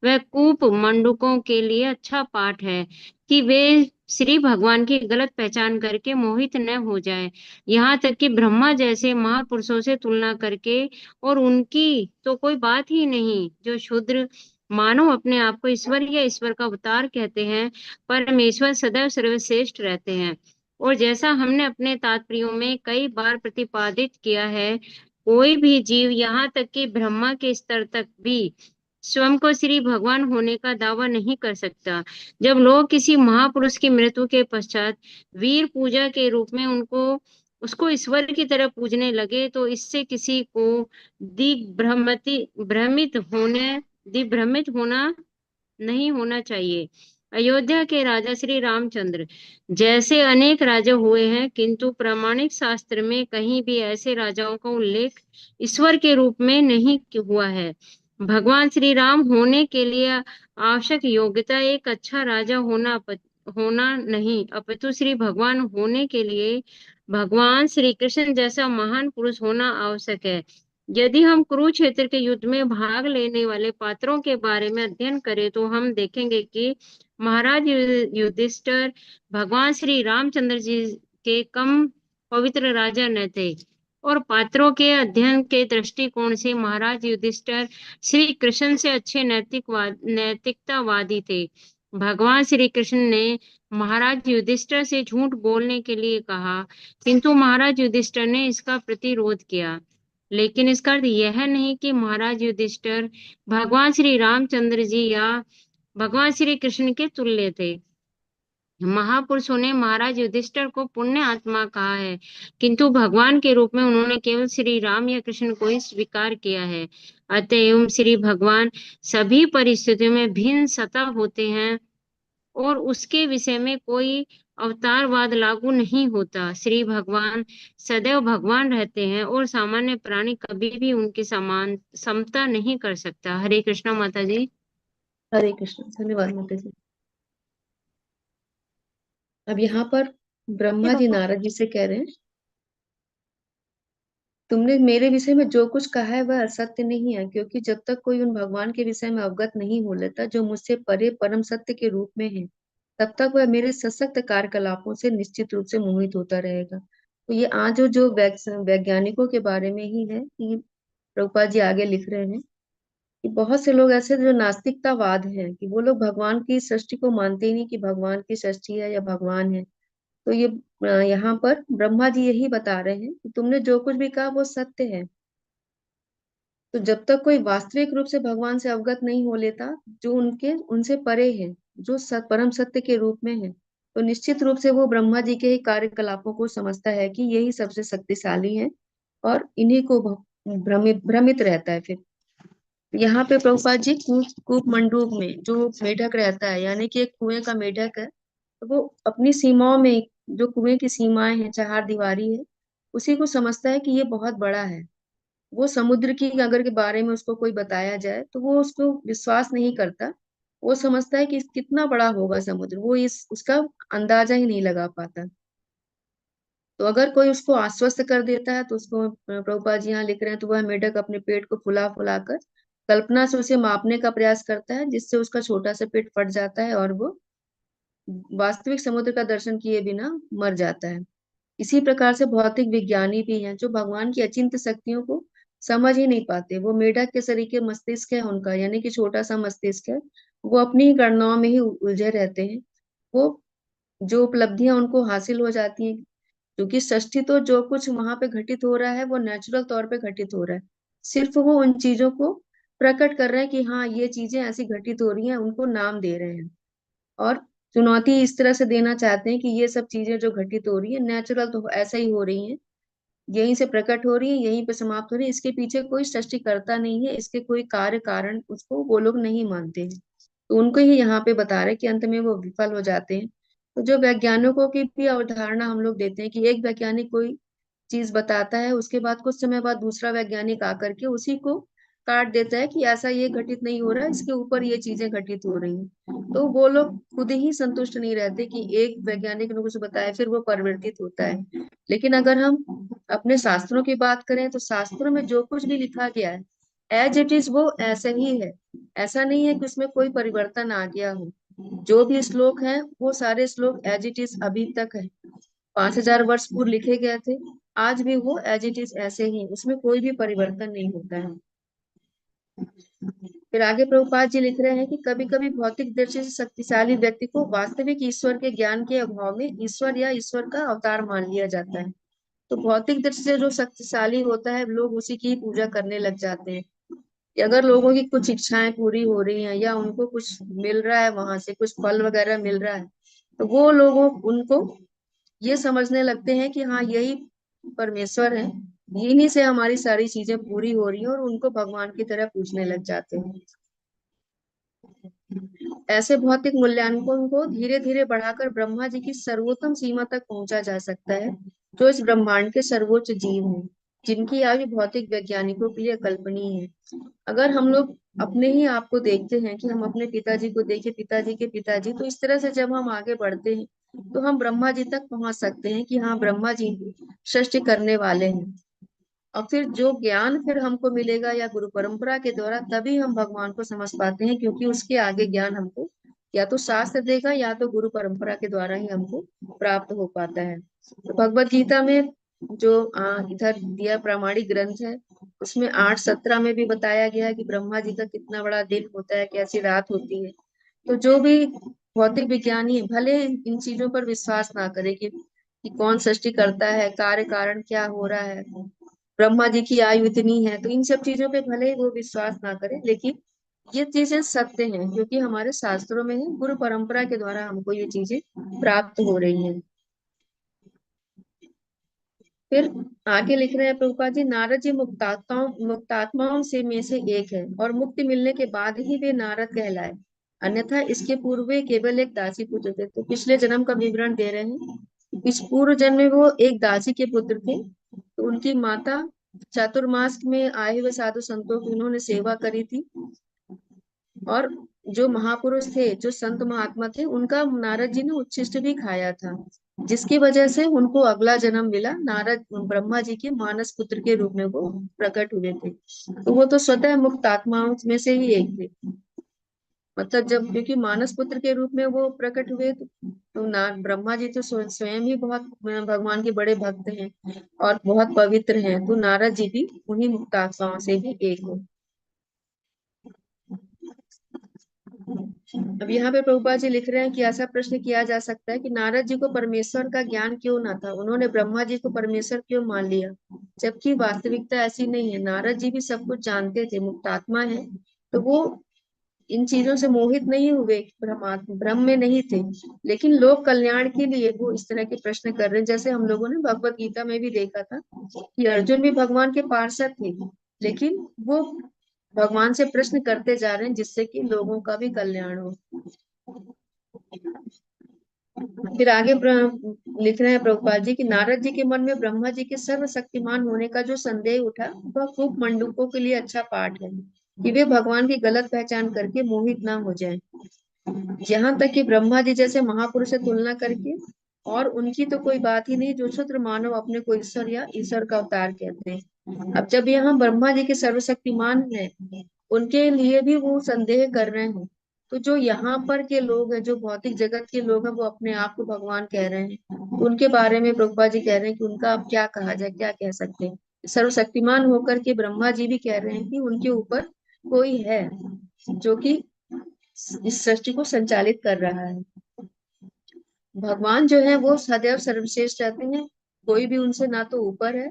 वह कूप मंडूकों के लिए अच्छा पाठ है कि वे श्री भगवान की गलत पहचान करके मोहित न हो जाए। यहाँ तक कि ब्रह्मा जैसे महापुरुषों से तुलना करके, और उनकी तो कोई बात ही नहीं, जो शूद्र मानव अपने आप को ईश्वर या ईश्वर का अवतार कहते हैं, परमेश्वर सदैव सर्वश्रेष्ठ रहते हैं। और जैसा हमने अपने तात्पर्यों में कई बार प्रतिपादित किया है, कोई भी जीव यहाँ तक कि ब्रह्मा के स्तर तक भी स्वयं को श्री भगवान होने का दावा नहीं कर सकता। जब लोग किसी महापुरुष की मृत्यु के पश्चात वीर पूजा के रूप में उसको ईश्वर की तरह पूजने लगे, तो इससे किसी को दिग्भ्रमित होना नहीं होना चाहिए। अयोध्या के राजा श्री रामचंद्र जैसे अनेक राजा हुए हैं, किंतु प्रामाणिक शास्त्र में कहीं भी ऐसे राजाओं का उल्लेख ईश्वर के रूप में नहीं हुआ है। भगवान श्री राम होने के लिए आवश्यक योग्यता एक अच्छा राजा होना नहीं, अपितु श्री भगवान होने के लिए भगवान श्री कृष्ण जैसा महान पुरुष होना आवश्यक है। यदि हम कुरुक्षेत्र के युद्ध में भाग लेने वाले पात्रों के बारे में अध्ययन करें तो हम देखेंगे कि महाराज युधिष्ठिर भगवान श्री रामचंद्र जी के कम पवित्र राजा न थे, और पात्रों के अध्ययन के दृष्टिकोण से महाराज युधिष्ठिर श्री कृष्ण से अच्छे नैतिकतावादी थे। भगवान श्री कृष्ण ने महाराज युधिष्ठिर से झूठ बोलने के लिए कहा, किंतु महाराज युधिष्ठिर ने इसका प्रतिरोध किया। लेकिन इसका अर्थ यह नहीं कि महाराज युधिष्ठिर भगवान श्री रामचंद्र जी या भगवान श्री कृष्ण के तुल्य थे। महापुरुषों ने महाराज युधिष्ठिर को पुण्य आत्मा कहा है, किंतु भगवान के रूप में उन्होंने केवल श्री राम या कृष्ण को ही स्वीकार किया है। अतएव श्री भगवान सभी परिस्थितियों में भिन्न सत्ता होते हैं और उसके विषय में कोई अवतारवाद लागू नहीं होता। श्री भगवान सदैव भगवान रहते हैं और सामान्य प्राणी कभी भी उनकी समान समता नहीं कर सकता। हरे कृष्णा माता जी। हरे कृष्ण। धन्यवाद माता जी। अब यहाँ पर ब्रह्मा जी नारद जी से कह रहे हैं, तुमने मेरे विषय में जो कुछ कहा है वह असत्य नहीं है, क्योंकि जब तक कोई उन भगवान के विषय में अवगत नहीं हो लेता जो मुझसे परे परम सत्य के रूप में है, तब तक वह मेरे सशक्त कार्यकलापों से निश्चित रूप से मोहित होता रहेगा। तो ये आज जो वैज्ञानिकों के बारे में ही है कि प्रभुपाद जी आगे लिख रहे हैं कि बहुत से लोग ऐसे जो नास्तिकतावाद हैं कि वो लोग भगवान की सृष्टि को मानते ही नहीं कि भगवान की सृष्टि है या भगवान है। तो ये यहाँ पर ब्रह्मा जी यही बता रहे हैं कि तुमने जो कुछ भी कहा वो सत्य है। तो जब तक कोई वास्तविक रूप से भगवान से अवगत नहीं हो लेता, जो उनसे परे है, जो परम सत्य के रूप में है, तो निश्चित रूप से वो ब्रह्मा जी के ही कार्यकलापों को समझता है कि यही सबसे शक्तिशाली है और इन्हीं को भ्रमित भ्रमित रहता है। फिर यहाँ पे प्रभुपाद जी कूप मंडूक में जो मेढक रहता है, यानी कि एक कुएं का मेढक है, तो वो अपनी सीमाओं में, जो कुएं की सीमाएं हैं, चार दीवारी है, उसी को समझता है कि ये बहुत बड़ा है। वो समुद्र की अगर के बारे में उसको कोई बताया जाए तो वो उसको विश्वास नहीं करता। वो समझता है कि कितना बड़ा होगा समुद्र, वो इस उसका अंदाजा ही नहीं लगा पाता। तो अगर कोई उसको आश्वस्त कर देता है तो उसको प्रभुपाद जी यहाँ लिख रहे हैं, तो वह मेढक अपने पेट को फुला फुला कर कल्पना से उसे मापने का प्रयास करता है, जिससे उसका छोटा सा पेट फट जाता है और वो वास्तविक समुद्र का दर्शन किए बिना मर जाता है। इसी प्रकार से भौतिक विज्ञानी भी हैं जो भगवान की अचिंत्य शक्तियों को समझ ही नहीं पाते। वो मेढक के शरीर के मस्तिष्क है उनका, यानी कि छोटा सा मस्तिष्क है, वो अपनी ही गणनाओं में ही उलझे रहते हैं। वो जो उपलब्धियां उनको हासिल हो जाती हैं, क्योंकि सृष्टि तो जो कुछ वहां पे घटित हो रहा है वो नेचुरल तौर पे घटित हो रहा है, सिर्फ वो उन चीजों को प्रकट कर रहे हैं कि हाँ ये चीजें ऐसी घटित हो रही हैं, उनको नाम दे रहे हैं। और चुनौती इस तरह से देना चाहते हैं कि ये सब चीजें जो घटित हो रही है नेचुरल तो ऐसा ही हो रही हैं, यहीं से प्रकट हो रही है, यहीं पे समाप्त हो रही है, इसके पीछे कोई सृष्टिकर्ता नहीं है, इसके कोई कार्य कारण उसको वो लोग नहीं मानते हैं। तो उनको ही यहाँ पे बता रहे कि अंत में वो विफल हो जाते हैं। तो जो वैज्ञानिकों की भी अवधारणा हम लोग देते हैं कि एक वैज्ञानिक कोई चीज बताता है, उसके बाद कुछ समय बाद दूसरा वैज्ञानिक आकर के उसी को काट देता है कि ऐसा ये घटित नहीं हो रहा है, इसके ऊपर ये चीजें घटित हो रही हैं। तो वो लोग खुद ही संतुष्ट नहीं रहते कि एक वैज्ञानिक ने कुछ बताया फिर वो परिवर्तित होता है। लेकिन अगर हम अपने शास्त्रों की बात करें तो शास्त्रों में जो कुछ भी लिखा गया है एज इट इज वो ऐसे ही है, ऐसा नहीं है कि उसमें कोई परिवर्तन आ गया हो। जो भी श्लोक है वो सारे श्लोक एज इट इज अभी तक है, 5000 वर्ष पूर्व लिखे गए थे, आज भी वो एज इट इज ऐसे ही, उसमें कोई भी परिवर्तन नहीं होता है। फिर आगे प्रभुपाद जी लिख रहे हैं कि कभी कभी भौतिक दृष्टि से शक्तिशाली व्यक्ति को वास्तविक ईश्वर के ज्ञान के अभाव में ईश्वर या ईश्वर का अवतार मान लिया जाता है। तो भौतिक दृष्टि से जो शक्तिशाली होता है लोग उसी की पूजा करने लग जाते हैं। कि अगर लोगों की कुछ इच्छाएं पूरी हो रही हैं या उनको कुछ मिल रहा है, वहां से कुछ फल वगैरह मिल रहा है, तो वो लोगों उनको ये समझने लगते हैं कि हाँ यही परमेश्वर है, इन्हीं से हमारी सारी चीजें पूरी हो रही हैं, और उनको भगवान की तरह पूजने लग जाते हैं। ऐसे भौतिक मूल्यांकन को धीरे धीरे बढ़ाकर ब्रह्मा जी की सर्वोत्तम सीमा तक पहुंचा जा सकता है, जो इस ब्रह्मांड के सर्वोच्च जीव हैं, जिनकी आयु भौतिक वैज्ञानिकों के लिए अकल्पनीय है। अगर हम लोग अपने ही आप को देखते हैं कि हम अपने पिताजी को देखें, पिताजी के पिताजी, तो इस तरह से जब हम आगे बढ़ते हैं तो हम ब्रह्मा जी तक पहुंच सकते हैं कि हाँ, ब्रह्मा जी सृष्टि करने वाले हैं। और फिर जो ज्ञान फिर हमको मिलेगा या गुरु परंपरा के द्वारा, तभी हम भगवान को समझ पाते हैं, क्योंकि उसके आगे ज्ञान हमको या तो शास्त्र देगा या तो गुरु परंपरा के द्वारा ही हमको प्राप्त हो पाता है। तो भगवत गीता में जो इधर दिया प्रामाणिक ग्रंथ है, उसमें 8:17 में भी बताया गया है कि ब्रह्मा जी का कितना बड़ा दिन होता है, कैसी रात होती है। तो जो भी भौतिक विज्ञानी है, भले इन चीजों पर विश्वास ना करे कि कौन सृष्टि करता है, कार्य कारण क्या हो रहा है, ब्रह्मा जी की आयु इतनी है, तो इन सब चीजों पे भले ही वो विश्वास ना करे, लेकिन ये चीजें सत्य हैं, क्योंकि हमारे शास्त्रों में है, गुरु परंपरा के द्वारा हमको ये चीजें प्राप्त हो रही हैं। फिर आगे लिख रहे हैं प्रभुपाद जी, नारद जी मुक्तात्माओं में से एक है, और मुक्ति मिलने के बाद ही वे नारद कहलाए, अन्यथा इसके पूर्व वे केवल एक दासी पुत्र थे। तो पिछले जन्म का विवरण दे रहे हैं। इस पूर्व जन्म में वो एक दासी के पुत्र थे। तो उनकी माता चातुर्मास में आए हुए साधु संतों की उन्होंने सेवा करी थी, और जो महापुरुष थे, जो संत महात्मा थे, उनका नारद जी ने उच्छिष्ट भी खाया था, जिसकी वजह से उनको अगला जन्म मिला। नारद ब्रह्मा जी के मानस पुत्र के रूप में वो प्रकट हुए थे। तो वो तो स्वतः मुक्त आत्माओं में से ही एक थे। मतलब जब, क्योंकि मानस पुत्र के रूप में वो प्रकट हुए, तो ब्रह्मा जी तो स्वयं ही बहुत भगवान के बड़े भक्त हैं और बहुत पवित्र हैं, तो नारद जी भी उन्हीं मुक्त आत्माओं से ही एक हो। अब यहाँ पे प्रभुपाद जी लिख रहे हैं कि ऐसा प्रश्न किया जा सकता है कि नारद जी को परमेश्वर का ज्ञान क्यों ना था, उन्होंने ब्रह्मा जी को परमेश्वर क्यों मान लिया, जबकि वास्तविकता ऐसी नहीं है। नारद जी भी सब कुछ जानते थे, मुक्तात्मा है, तो वो इन चीजों से मोहित नहीं हुए, ब्रह्म में नहीं थे, लेकिन लोक कल्याण के लिए वो इस तरह के प्रश्न कर रहे हैं। जैसे हम लोगों ने भगवत गीता में भी देखा था कि अर्जुन भी भगवान के पार्षद थे, लेकिन वो भगवान से प्रश्न करते जा रहे हैं जिससे कि लोगों का भी कल्याण हो। फिर आगे लिख रहे हैं प्रभुपाद जी कि नारद जी के मन में ब्रह्मा जी के सर्वशक्तिमान होने का जो संदेह उठा, वह खूब मंडूकों के लिए अच्छा पाठ है कि वे भगवान की गलत पहचान करके मोहित ना हो जाएं। यहाँ तक कि ब्रह्मा जी जैसे महापुरुष से तुलना करके, और उनकी तो कोई बात ही नहीं, जो क्षुद्र मानव अपने को ईश्वर या ईश्वर का अवतार कहते हैं। अब जब यहाँ ब्रह्मा जी के सर्वशक्तिमान है, उनके लिए भी वो संदेह कर रहे हैं, तो जो यहाँ पर के लोग हैं, जो भौतिक जगत के लोग हैं, वो अपने आप को भगवान कह रहे हैं, उनके बारे में प्रभुपा जी कह रहे हैं कि उनका अब क्या कहा जाए, क्या कह सकते हैं। सर्वशक्तिमान होकर के ब्रह्मा जी भी कह रहे हैं कि उनके ऊपर कोई है जो कि इस सृष्टि को संचालित कर रहा है। भगवान जो है वो सदैव सर्वश्रेष्ठ रहते हैं, कोई भी उनसे ना तो ऊपर है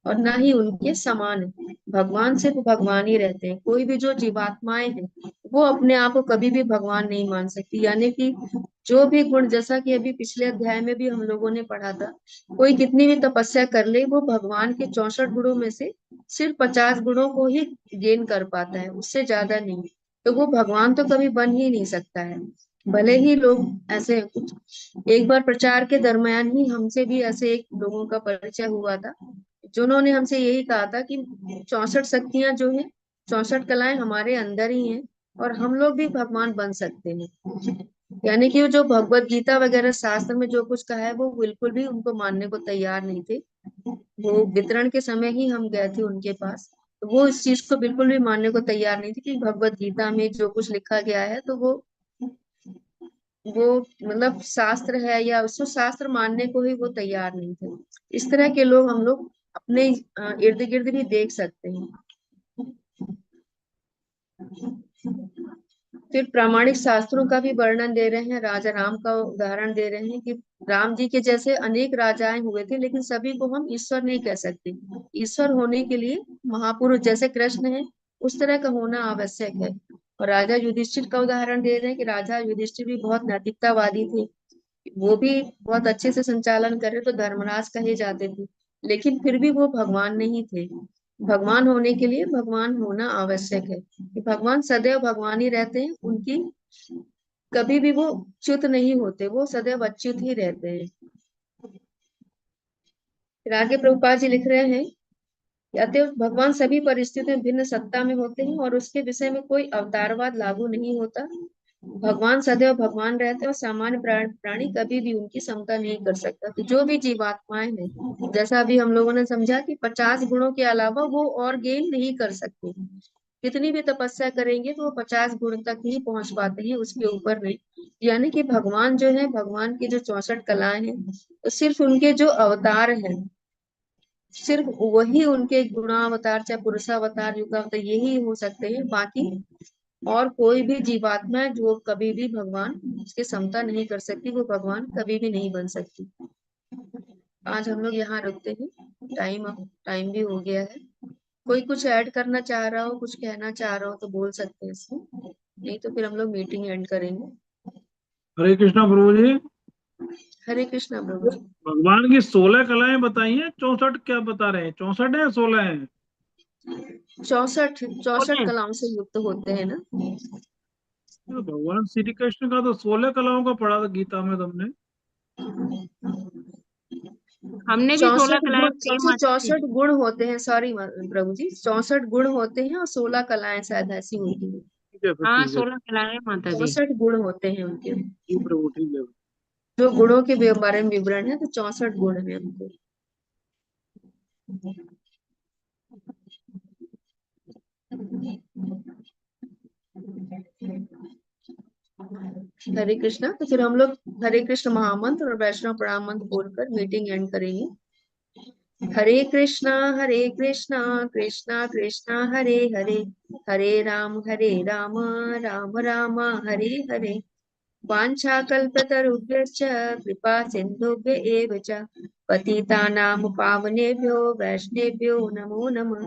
और ना ही उनके समान है। भगवान सिर्फ भगवान ही रहते हैं। कोई भी जो जीवात्माएं हैं, वो अपने आप को कभी भी भगवान नहीं मान सकती। यानी कि जो भी गुण, जैसा कि अभी पिछले अध्याय में भी हम लोगों ने पढ़ा था, कोई कितनी भी तपस्या कर ले, वो भगवान के 64 गुणों में से सिर्फ 50 गुणों को ही गेन कर पाता है, उससे ज्यादा नहीं। तो वो भगवान तो कभी बन ही नहीं सकता है। भले ही लोग ऐसे कुछ, एक बार प्रचार के दरमियान ही हमसे भी ऐसे एक लोगों का परिचय हुआ था, जिन्होंने हमसे यही कहा था कि 64 शक्तियां जो है, 64 कलाएं हमारे अंदर ही हैं, और हम लोग भी भगवान बन सकते हैं। यानी कि जो भगवत गीता वगैरह शास्त्र में जो कुछ कहा है, वो बिल्कुल भी उनको मानने को तैयार नहीं थे। वो वितरण के समय ही हम गए थे उनके पास, तो वो इस चीज को बिल्कुल भी मानने को तैयार नहीं थे कि भगवत गीता में जो कुछ लिखा गया है, तो वो मतलब शास्त्र है, या उसको शास्त्र मानने को ही वो तैयार नहीं थे। इस तरह के लोग हम लोग अपने इर्द गिर्द भी देख सकते हैं। फिर प्रामाणिक शास्त्रों का भी वर्णन दे रहे हैं। राजा राम का उदाहरण दे रहे हैं कि राम जी के जैसे अनेक राजाएं हुए थे, लेकिन सभी को हम ईश्वर नहीं कह सकते। ईश्वर होने के लिए महापुरुष जैसे कृष्ण है, उस तरह का होना आवश्यक है। और राजा युधिष्ठिर का उदाहरण दे रहे हैं कि राजा युधिष्ठिर भी बहुत नैतिकतावादी थे, वो भी बहुत अच्छे से संचालन करे तो धर्मराज कहे जाते थे, लेकिन फिर भी वो भगवान नहीं थे। भगवान होने के लिए भगवान होना आवश्यक है, कि भगवान सदैव भगवान ही रहते हैं, उनकी कभी भी वो च्युत नहीं होते, वो सदैव अच्युत ही रहते हैं। फिर आगे प्रभुपाद जी लिख रहे हैं, अतएव भगवान सभी परिस्थितियों में भिन्न सत्ता में होते हैं और उसके विषय में कोई अवतारवाद लागू नहीं होता। भगवान सदैव भगवान रहते हैं और सामान्य प्राणी कभी भी उनकी समता नहीं कर सकता। तो जो भी जीवात्माएं हैं, जैसा अभी हम लोगों ने समझा कि 50 गुणों के अलावा वो और गेन नहीं कर सकते। कितनी भी तपस्या करेंगे तो वो 50 गुण तक ही पहुंच पाते हैं, उसके ऊपर नहीं। यानी कि भगवान जो है, भगवान की जो 64 कलाएं हैं, तो सिर्फ उनके जो अवतार हैं, सिर्फ वही उनके गुणावतार चाहे पुरुषावतार युग अवतार यही हो सकते हैं। बाकी और कोई भी जीवात्मा है जो कभी भी भगवान उसकी समता नहीं कर सकती, वो भगवान कभी भी नहीं बन सकती। आज हम लोग यहाँ रुकते हैं, टाइम भी हो गया है। कोई कुछ ऐड करना चाह रहा हो, कुछ कहना चाह रहा हो तो बोल सकते हैं इसमें, नहीं तो फिर हम लोग मीटिंग एंड करेंगे। हरे कृष्णा प्रभु जी। हरे कृष्णा प्रभु जी। भगवान की 16 कलाएं बताई हैं, 64 क्या बता रहे हैं? 64 है या 16 है? 64 कलाओं से युक्त होते हैं ना। तो भगवान श्री कृष्ण का तो 16 कलाओं का पढ़ा था गीता में तुमने। हमने भी 16 कलाएं पढ़ी माता जी। 64 गुण होते हैं, सॉरी प्रभु जी, 64 गुण होते हैं और 16 कलाएं शायद ऐसी होती है। ठीक है फिर, हाँ, ठीक है 16 कलाएं माता जी। 64 गुण होते हैं उनके। जी प्रभु, ठीक है। जो गुणों के बारे में विवरण है, तो 64 गुण है उनके। हरे कृष्णा। तो फिर हम लोग हरे कृष्ण महामंत्र और वैष्णव प्रणाम मंत्र बोलकर मीटिंग एंड करेंगे। हरे कृष्णा कृष्णा कृष्णा हरे हरे, हरे राम राम राम हरे हरे। वाञ्छाकल्पतरुभ्यश्च कृपा सिन्धुभ्य एव च पतितानां पावनेभ्यो वैष्णवेभ्यो नमो नमः।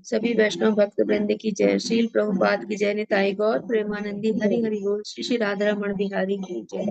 सभी वैष्णव भक्त वृंद की जय। श्रील प्रभुपाद की जय। निताई गौर प्रेमानंदी हरि हरि बोल। श्री श्री राधा रमण बिहारी की जय।